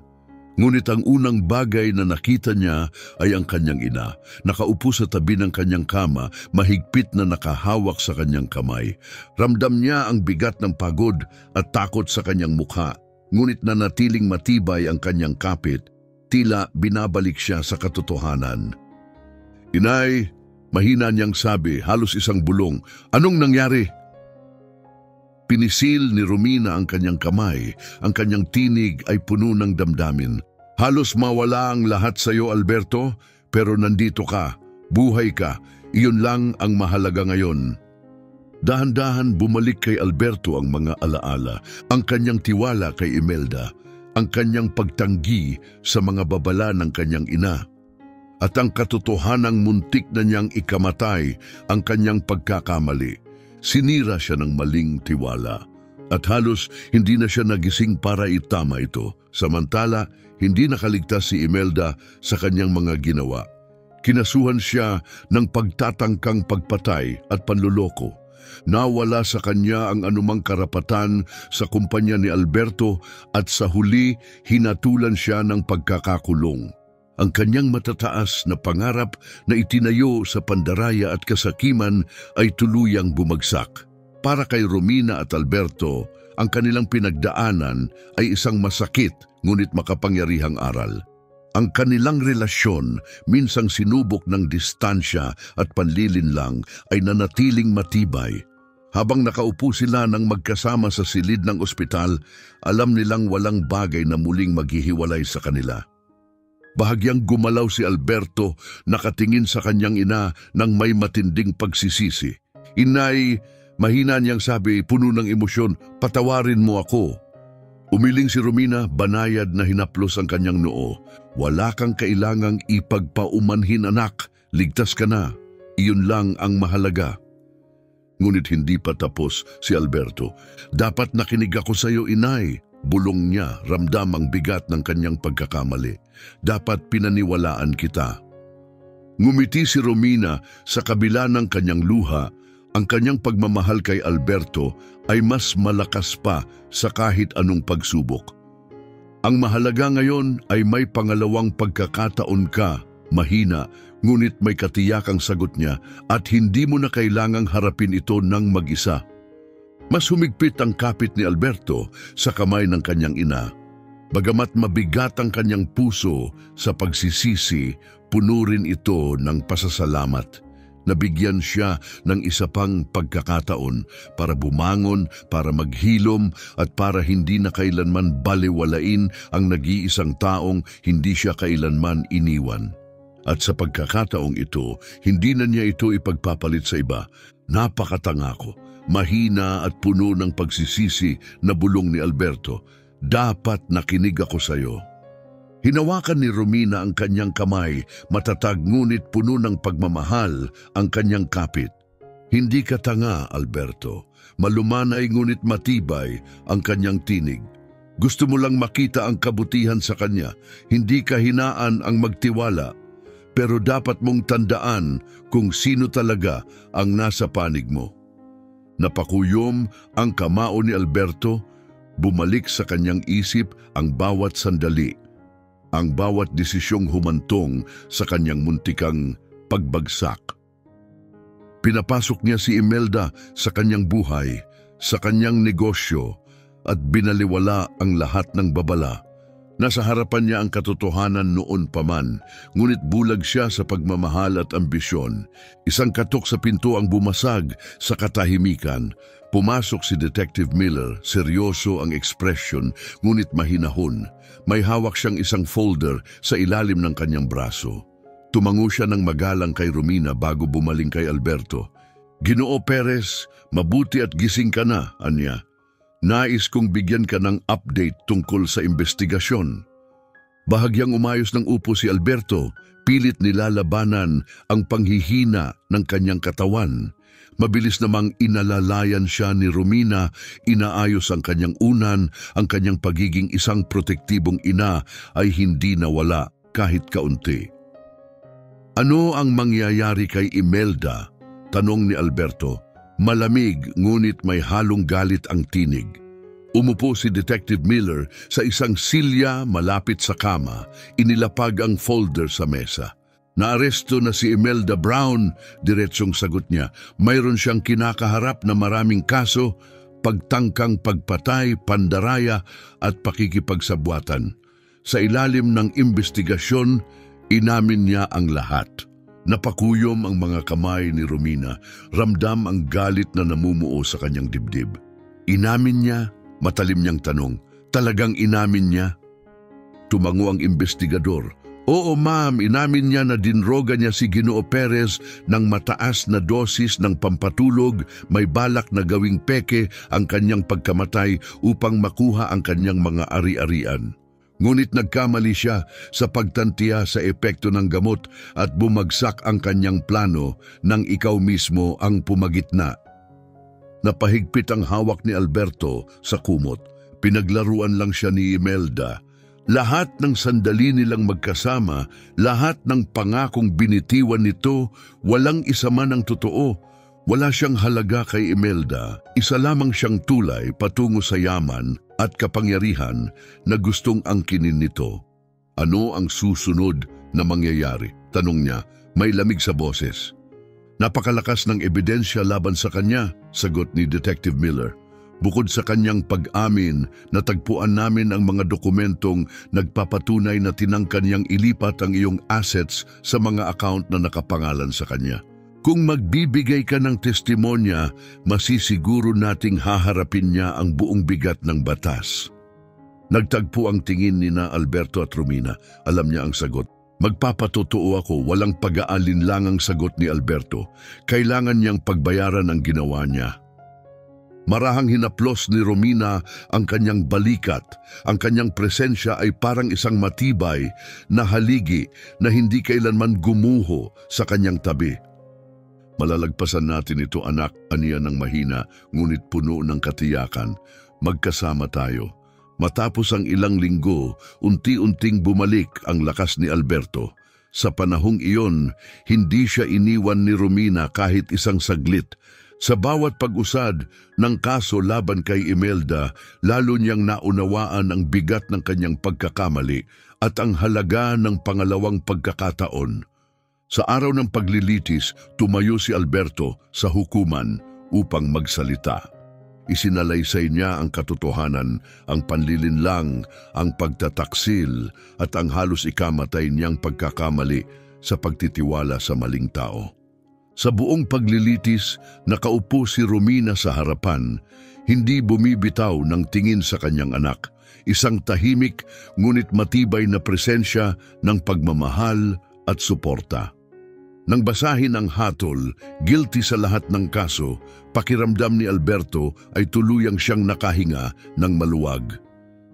Ngunit ang unang bagay na nakita niya ay ang kanyang ina. Nakaupo sa tabi ng kanyang kama, mahigpit na nakahawak sa kanyang kamay. Ramdam niya ang bigat ng pagod at takot sa kanyang mukha. Ngunit nanatiling matibay ang kanyang kapit, tila binabalik siya sa katotohanan. Inay, mahina niyang sabi, halos isang bulong. Anong nangyari? Pinisil ni Romina ang kanyang kamay. Ang kanyang tinig ay puno ng damdamin. Halos mawala ang lahat sa iyo, Alberto, pero nandito ka, buhay ka, iyon lang ang mahalaga ngayon. Dahan-dahan bumalik kay Alberto ang mga alaala, ang kanyang tiwala kay Imelda, ang kanyang pagtanggi sa mga babala ng kanyang ina, at ang katotohanang muntik na niyang ikamatay ang kanyang pagkakamali. Sinira siya ng maling tiwala at halos hindi na siya nagising para itama ito. Samantala, hindi nakaligtas si Imelda sa kanyang mga ginawa. Kinasuhan siya ng pagtatangkang pagpatay at panluloko. Nawala sa kanya ang anumang karapatan sa kumpanya ni Alberto at sa huli hinatulan siya ng pagkakakulong. Ang kanyang matataas na pangarap na itinayo sa pandaraya at kasakiman ay tuluyang bumagsak. Para kay Romina at Alberto, ang kanilang pinagdaanan ay isang masakit ngunit makapangyarihang aral. Ang kanilang relasyon, minsang sinubok ng distansya at panlilinlang, ay nanatiling matibay. Habang nakaupo sila ng magkasama sa silid ng ospital, alam nilang walang bagay na muling maghihiwalay sa kanila. Bahagyang gumalaw si Alberto, nakatingin sa kanyang ina nang may matinding pagsisisi. "Inay," mahina niyang sabi, puno ng emosyon, "patawarin mo ako." Umiling si Romina, banayad na hinaplos ang kanyang noo. "Wala kang kailangang ipagpaumanhin, anak. Ligtas ka na. Iyon lang ang mahalaga." Ngunit hindi pa tapos si Alberto. "Dapat nakinig ako sa iyo, inay." Bulong niya, ramdam ang bigat ng kanyang pagkakamali. "Dapat pinaniwalaan kita." Ngumiti si Romina sa kabila ng kanyang luha. Ang kanyang pagmamahal kay Alberto ay mas malakas pa sa kahit anong pagsubok. "Ang mahalaga ngayon ay may pangalawang pagkakataon ka," mahina, ngunit may katiyakang sagot niya, "at hindi mo na kailangang harapin ito ng mag-isa." Mas humigpit ang kapit ni Alberto sa kamay ng kanyang ina. Bagamat mabigat ang kanyang puso sa pagsisisi, puno rin ito ng pasasalamat. Nabigyan siya ng isa pang pagkakataon para bumangon, para maghilom at para hindi na kailanman baliwalain ang nag-iisang taong hindi siya kailanman iniwan. At sa pagkakataong ito, hindi na niya ito ipagpapalit sa iba. "Napakatanga ko." Mahina at puno ng pagsisisi na bulong ni Alberto, "Dapat nakinig ako sa iyo." Hinawakan ni Romina ang kanyang kamay, matatag ngunit puno ng pagmamahal ang kanyang kapit. "Hindi ka tanga, Alberto. Malumanay ngunit matibay ang kanyang tinig. Gusto mo lang makita ang kabutihan sa kanya, hindi kahinaan ang magtiwala. Pero dapat mong tandaan kung sino talaga ang nasa panig mo." Napakuyom ang kamao ni Alberto, bumalik sa kanyang isip ang bawat sandali, ang bawat desisyong humantong sa kanyang muntikang pagbagsak. Pinapasok niya si Imelda sa kanyang buhay, sa kanyang negosyo, at binaliwala ang lahat ng babala. Nasa harapan niya ang katotohanan noon pa man, ngunit bulag siya sa pagmamahal at ambisyon. Isang katok sa pinto ang bumasag sa katahimikan. Pumasok si Detective Miller, seryoso ang ekspresyon, ngunit mahinahon. May hawak siyang isang folder sa ilalim ng kanyang braso. Tumango siya ng magalang kay Romina bago bumaling kay Alberto. "Ginoo Perez, mabuti at gising ka na," anya. "Nais kong bigyan ka ng update tungkol sa investigasyon." Bahagyang umayos ng upo si Alberto, pilit nilalabanan ang panghihina ng kanyang katawan. Mabilis namang inalalayan siya ni Romina, inaayos ang kanyang unan, ang kanyang pagiging isang protektibong ina ay hindi nawala kahit kaunti. "Ano ang mangyayari kay Imelda?" tanong ni Alberto. Malamig ngunit may halong galit ang tinig. Umupo si Detective Miller sa isang silya malapit sa kama, inilapag ang folder sa mesa. "Naaresto na si Imelda Brown," diretsong sagot niya. "Mayroon siyang kinakaharap na maraming kaso, pagtangkang pagpatay, pandaraya at pakikipagsabwatan. Sa ilalim ng investigasyon, inamin niya ang lahat." Napakuyom ang mga kamay ni Romina, ramdam ang galit na namumuo sa kanyang dibdib. "Inamin niya?" matalim niyang tanong. "Talagang inamin niya?" Tumango ang investigador. "Oo ma'am, inamin niya na dinroga niya si Ginoo Perez ng mataas na dosis ng pampatulog, may balak na gawing peke ang kanyang pagkamatay upang makuha ang kanyang mga ari-arian. Ngunit nagkamali siya sa pagtantiya sa epekto ng gamot at bumagsak ang kanyang plano nang ikaw mismo ang pumagitna." Napahigpit ang hawak ni Alberto sa kumot. Pinaglaruan lang siya ni Imelda. Lahat ng sandali nilang magkasama, lahat ng pangakong binitiwan nito, walang isa man ang totoo. Wala siyang halaga kay Imelda, isa lamang siyang tulay patungo sa yaman at kapangyarihan na gustong angkinin nito. Ano ang susunod na mangyayari? Tanong niya, may lamig sa boses. Napakalakas ng ebidensya laban sa kanya, sagot ni Detective Miller. Bukod sa kanyang pag-amin, natagpuan namin ang mga dokumentong nagpapatunay na tinangkan niyang ilipat ang iyong assets sa mga account na nakapangalan sa kanya. Kung magbibigay ka ng testimonya, masisiguro nating haharapin niya ang buong bigat ng batas. Nagtagpo ang tingin ni na Alberto at Romina. Alam niya ang sagot. Magpapatotoo ako, walang pag-aalinlangang sagot ni Alberto. Kailangan niyang pagbayaran ang ginawa niya. Marahang hinaplos ni Romina ang kanyang balikat. Ang kanyang presensya ay parang isang matibay na haligi na hindi kailanman gumuho sa kanyang tabi. Malalagpasan natin ito, anak, aniya ng mahina, ngunit puno ng katiyakan. Magkasama tayo. Matapos ang ilang linggo, unti-unting bumalik ang lakas ni Alberto. Sa panahong iyon, hindi siya iniwan ni Romina kahit isang saglit. Sa bawat pag-usad ng kaso laban kay Imelda, lalo niyang naunawaan ang bigat ng kanyang pagkakamali at ang halaga ng pangalawang pagkakataon. Sa araw ng paglilitis, tumayo si Alberto sa hukuman upang magsalita. Isinalaysay niya ang katotohanan, ang panlilinlang, ang pagtataksil at ang halos ikamatay niyang pagkakamali sa pagtitiwala sa maling tao. Sa buong paglilitis, nakaupo si Romina sa harapan, hindi bumibitaw ng tingin sa kanyang anak. Isang tahimik ngunit matibay na presensya ng pagmamahal at suporta. Nang basahin ang hatol, guilty sa lahat ng kaso, pakiramdam ni Alberto ay tuluyang siyang nakahinga ng maluwag.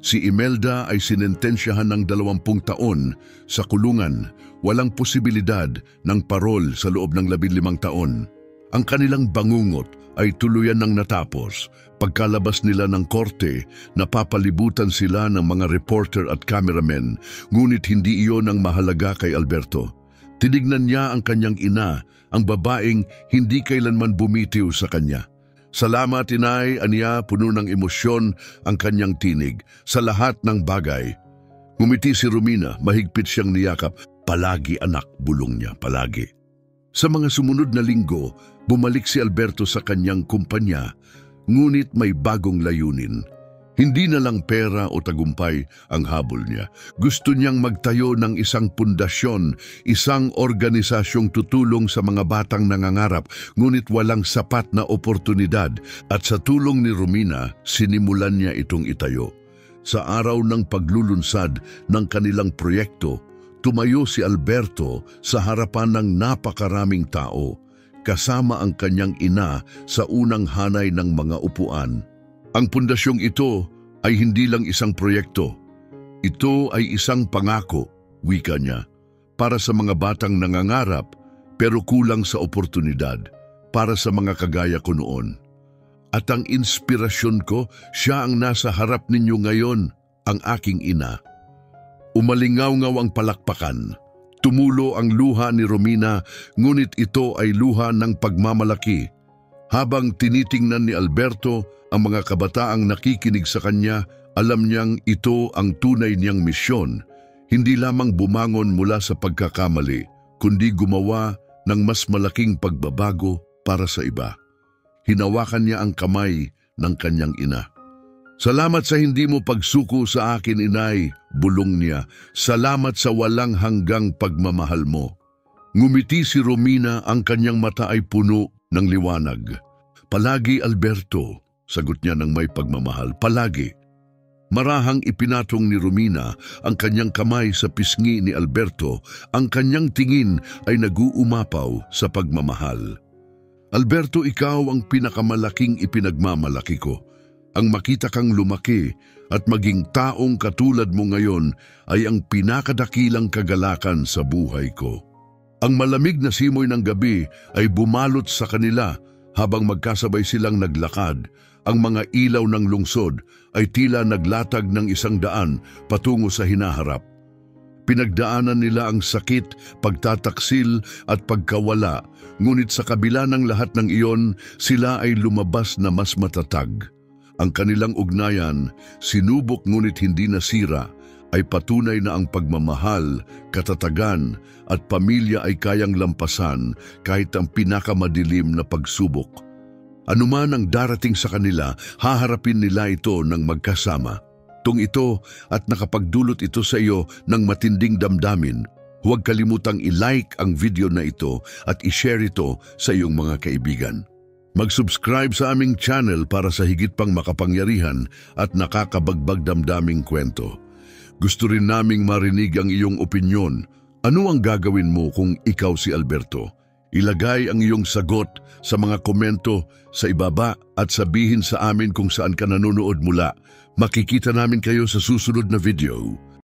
Si Imelda ay sinentensyahan ng 20 taon sa kulungan, walang posibilidad ng parol sa loob ng 15 taon. Ang kanilang bangungot ay tuluyan ng natapos. Pagkalabas nila ng korte, napapalibutan sila ng mga reporter at cameramen, ngunit hindi iyon ang mahalaga kay Alberto. Tinignan niya ang kanyang ina, ang babaeng hindi kailanman bumitiw sa kanya. Salamat, inay, aniya, puno ng emosyon ang kanyang tinig. Sa lahat ng bagay. Ngumiti si Romina, mahigpit siyang niyakap. Palagi, anak, bulong niya, palagi. Sa mga sumunod na linggo, bumalik si Alberto sa kanyang kumpanya, ngunit may bagong layunin. Hindi na lang pera o tagumpay ang habol niya. Gusto niyang magtayo ng isang pundasyon, isang organisasyong tutulong sa mga batang nangangarap, ngunit walang sapat na oportunidad. At sa tulong ni Romina, sinimulan niya itong itayo. Sa araw ng paglulunsad ng kanilang proyekto, tumayo si Alberto sa harapan ng napakaraming tao, kasama ang kanyang ina sa unang hanay ng mga upuan. Ang pundasyong ito ay hindi lang isang proyekto. Ito ay isang pangako, wika niya, para sa mga batang nangangarap pero kulang sa oportunidad, para sa mga kagaya ko noon. At ang inspirasyon ko, siya ang nasa harap ninyo ngayon, ang aking ina. Umalingaw-ngaw ang palakpakan. Tumulo ang luha ni Romina, ngunit ito ay luha ng pagmamalaki. Habang tinitingnan ni Alberto ang mga kabataang nakikinig sa kanya, alam niyang ito ang tunay niyang misyon. Hindi lamang bumangon mula sa pagkakamali, kundi gumawa ng mas malaking pagbabago para sa iba. Hinawakan niya ang kamay ng kanyang ina. Salamat sa hindi mo pagsuko sa akin, inay, bulong niya. Salamat sa walang hanggang pagmamahal mo. Ngumiti si Romina, ang kanyang mata ay puno ng liwanag. Palagi, Alberto, sagot niya ng may pagmamahal, palagi. Marahang ipinatong ni Romina ang kanyang kamay sa pisngi ni Alberto, ang kanyang tingin ay nag-uumapaw sa pagmamahal. Alberto, ikaw ang pinakamalaking ipinagmamalaki ko. Ang makita kang lumaki at maging taong katulad mo ngayon ay ang pinakadakilang kagalakan sa buhay ko. Ang malamig na simoy ng gabi ay bumalot sa kanila habang magkasabay silang naglakad. ang mga ilaw ng lungsod ay tila naglatag ng 100 patungo sa hinaharap. Pinagdaanan nila ang sakit, pagtataksil at pagkawala, ngunit sa kabila ng lahat ng iyon, sila ay lumabas na mas matatag. Ang kanilang ugnayan, sinubok ngunit hindi nasira, ay patunay na ang pagmamahal, katatagan at pamilya ay kayang lampasan kahit ang pinakamadilim na pagsubok. Anuman ang darating sa kanila, haharapin nila ito ng magkasama. Tung ito at nakapagdulot ito sa iyo ng matinding damdamin, huwag kalimutang i-like ang video na ito at i-share ito sa iyong mga kaibigan. Mag-subscribe sa aming channel para sa higit pang makapangyarihan at nakakabagbag damdaming kwento. Gusto rin naming marinig ang iyong opinyon. Ano ang gagawin mo kung ikaw si Alberto? Ilagay ang iyong sagot sa mga komento sa ibaba at sabihin sa amin kung saan ka nanonood mula. Makikita namin kayo sa susunod na video.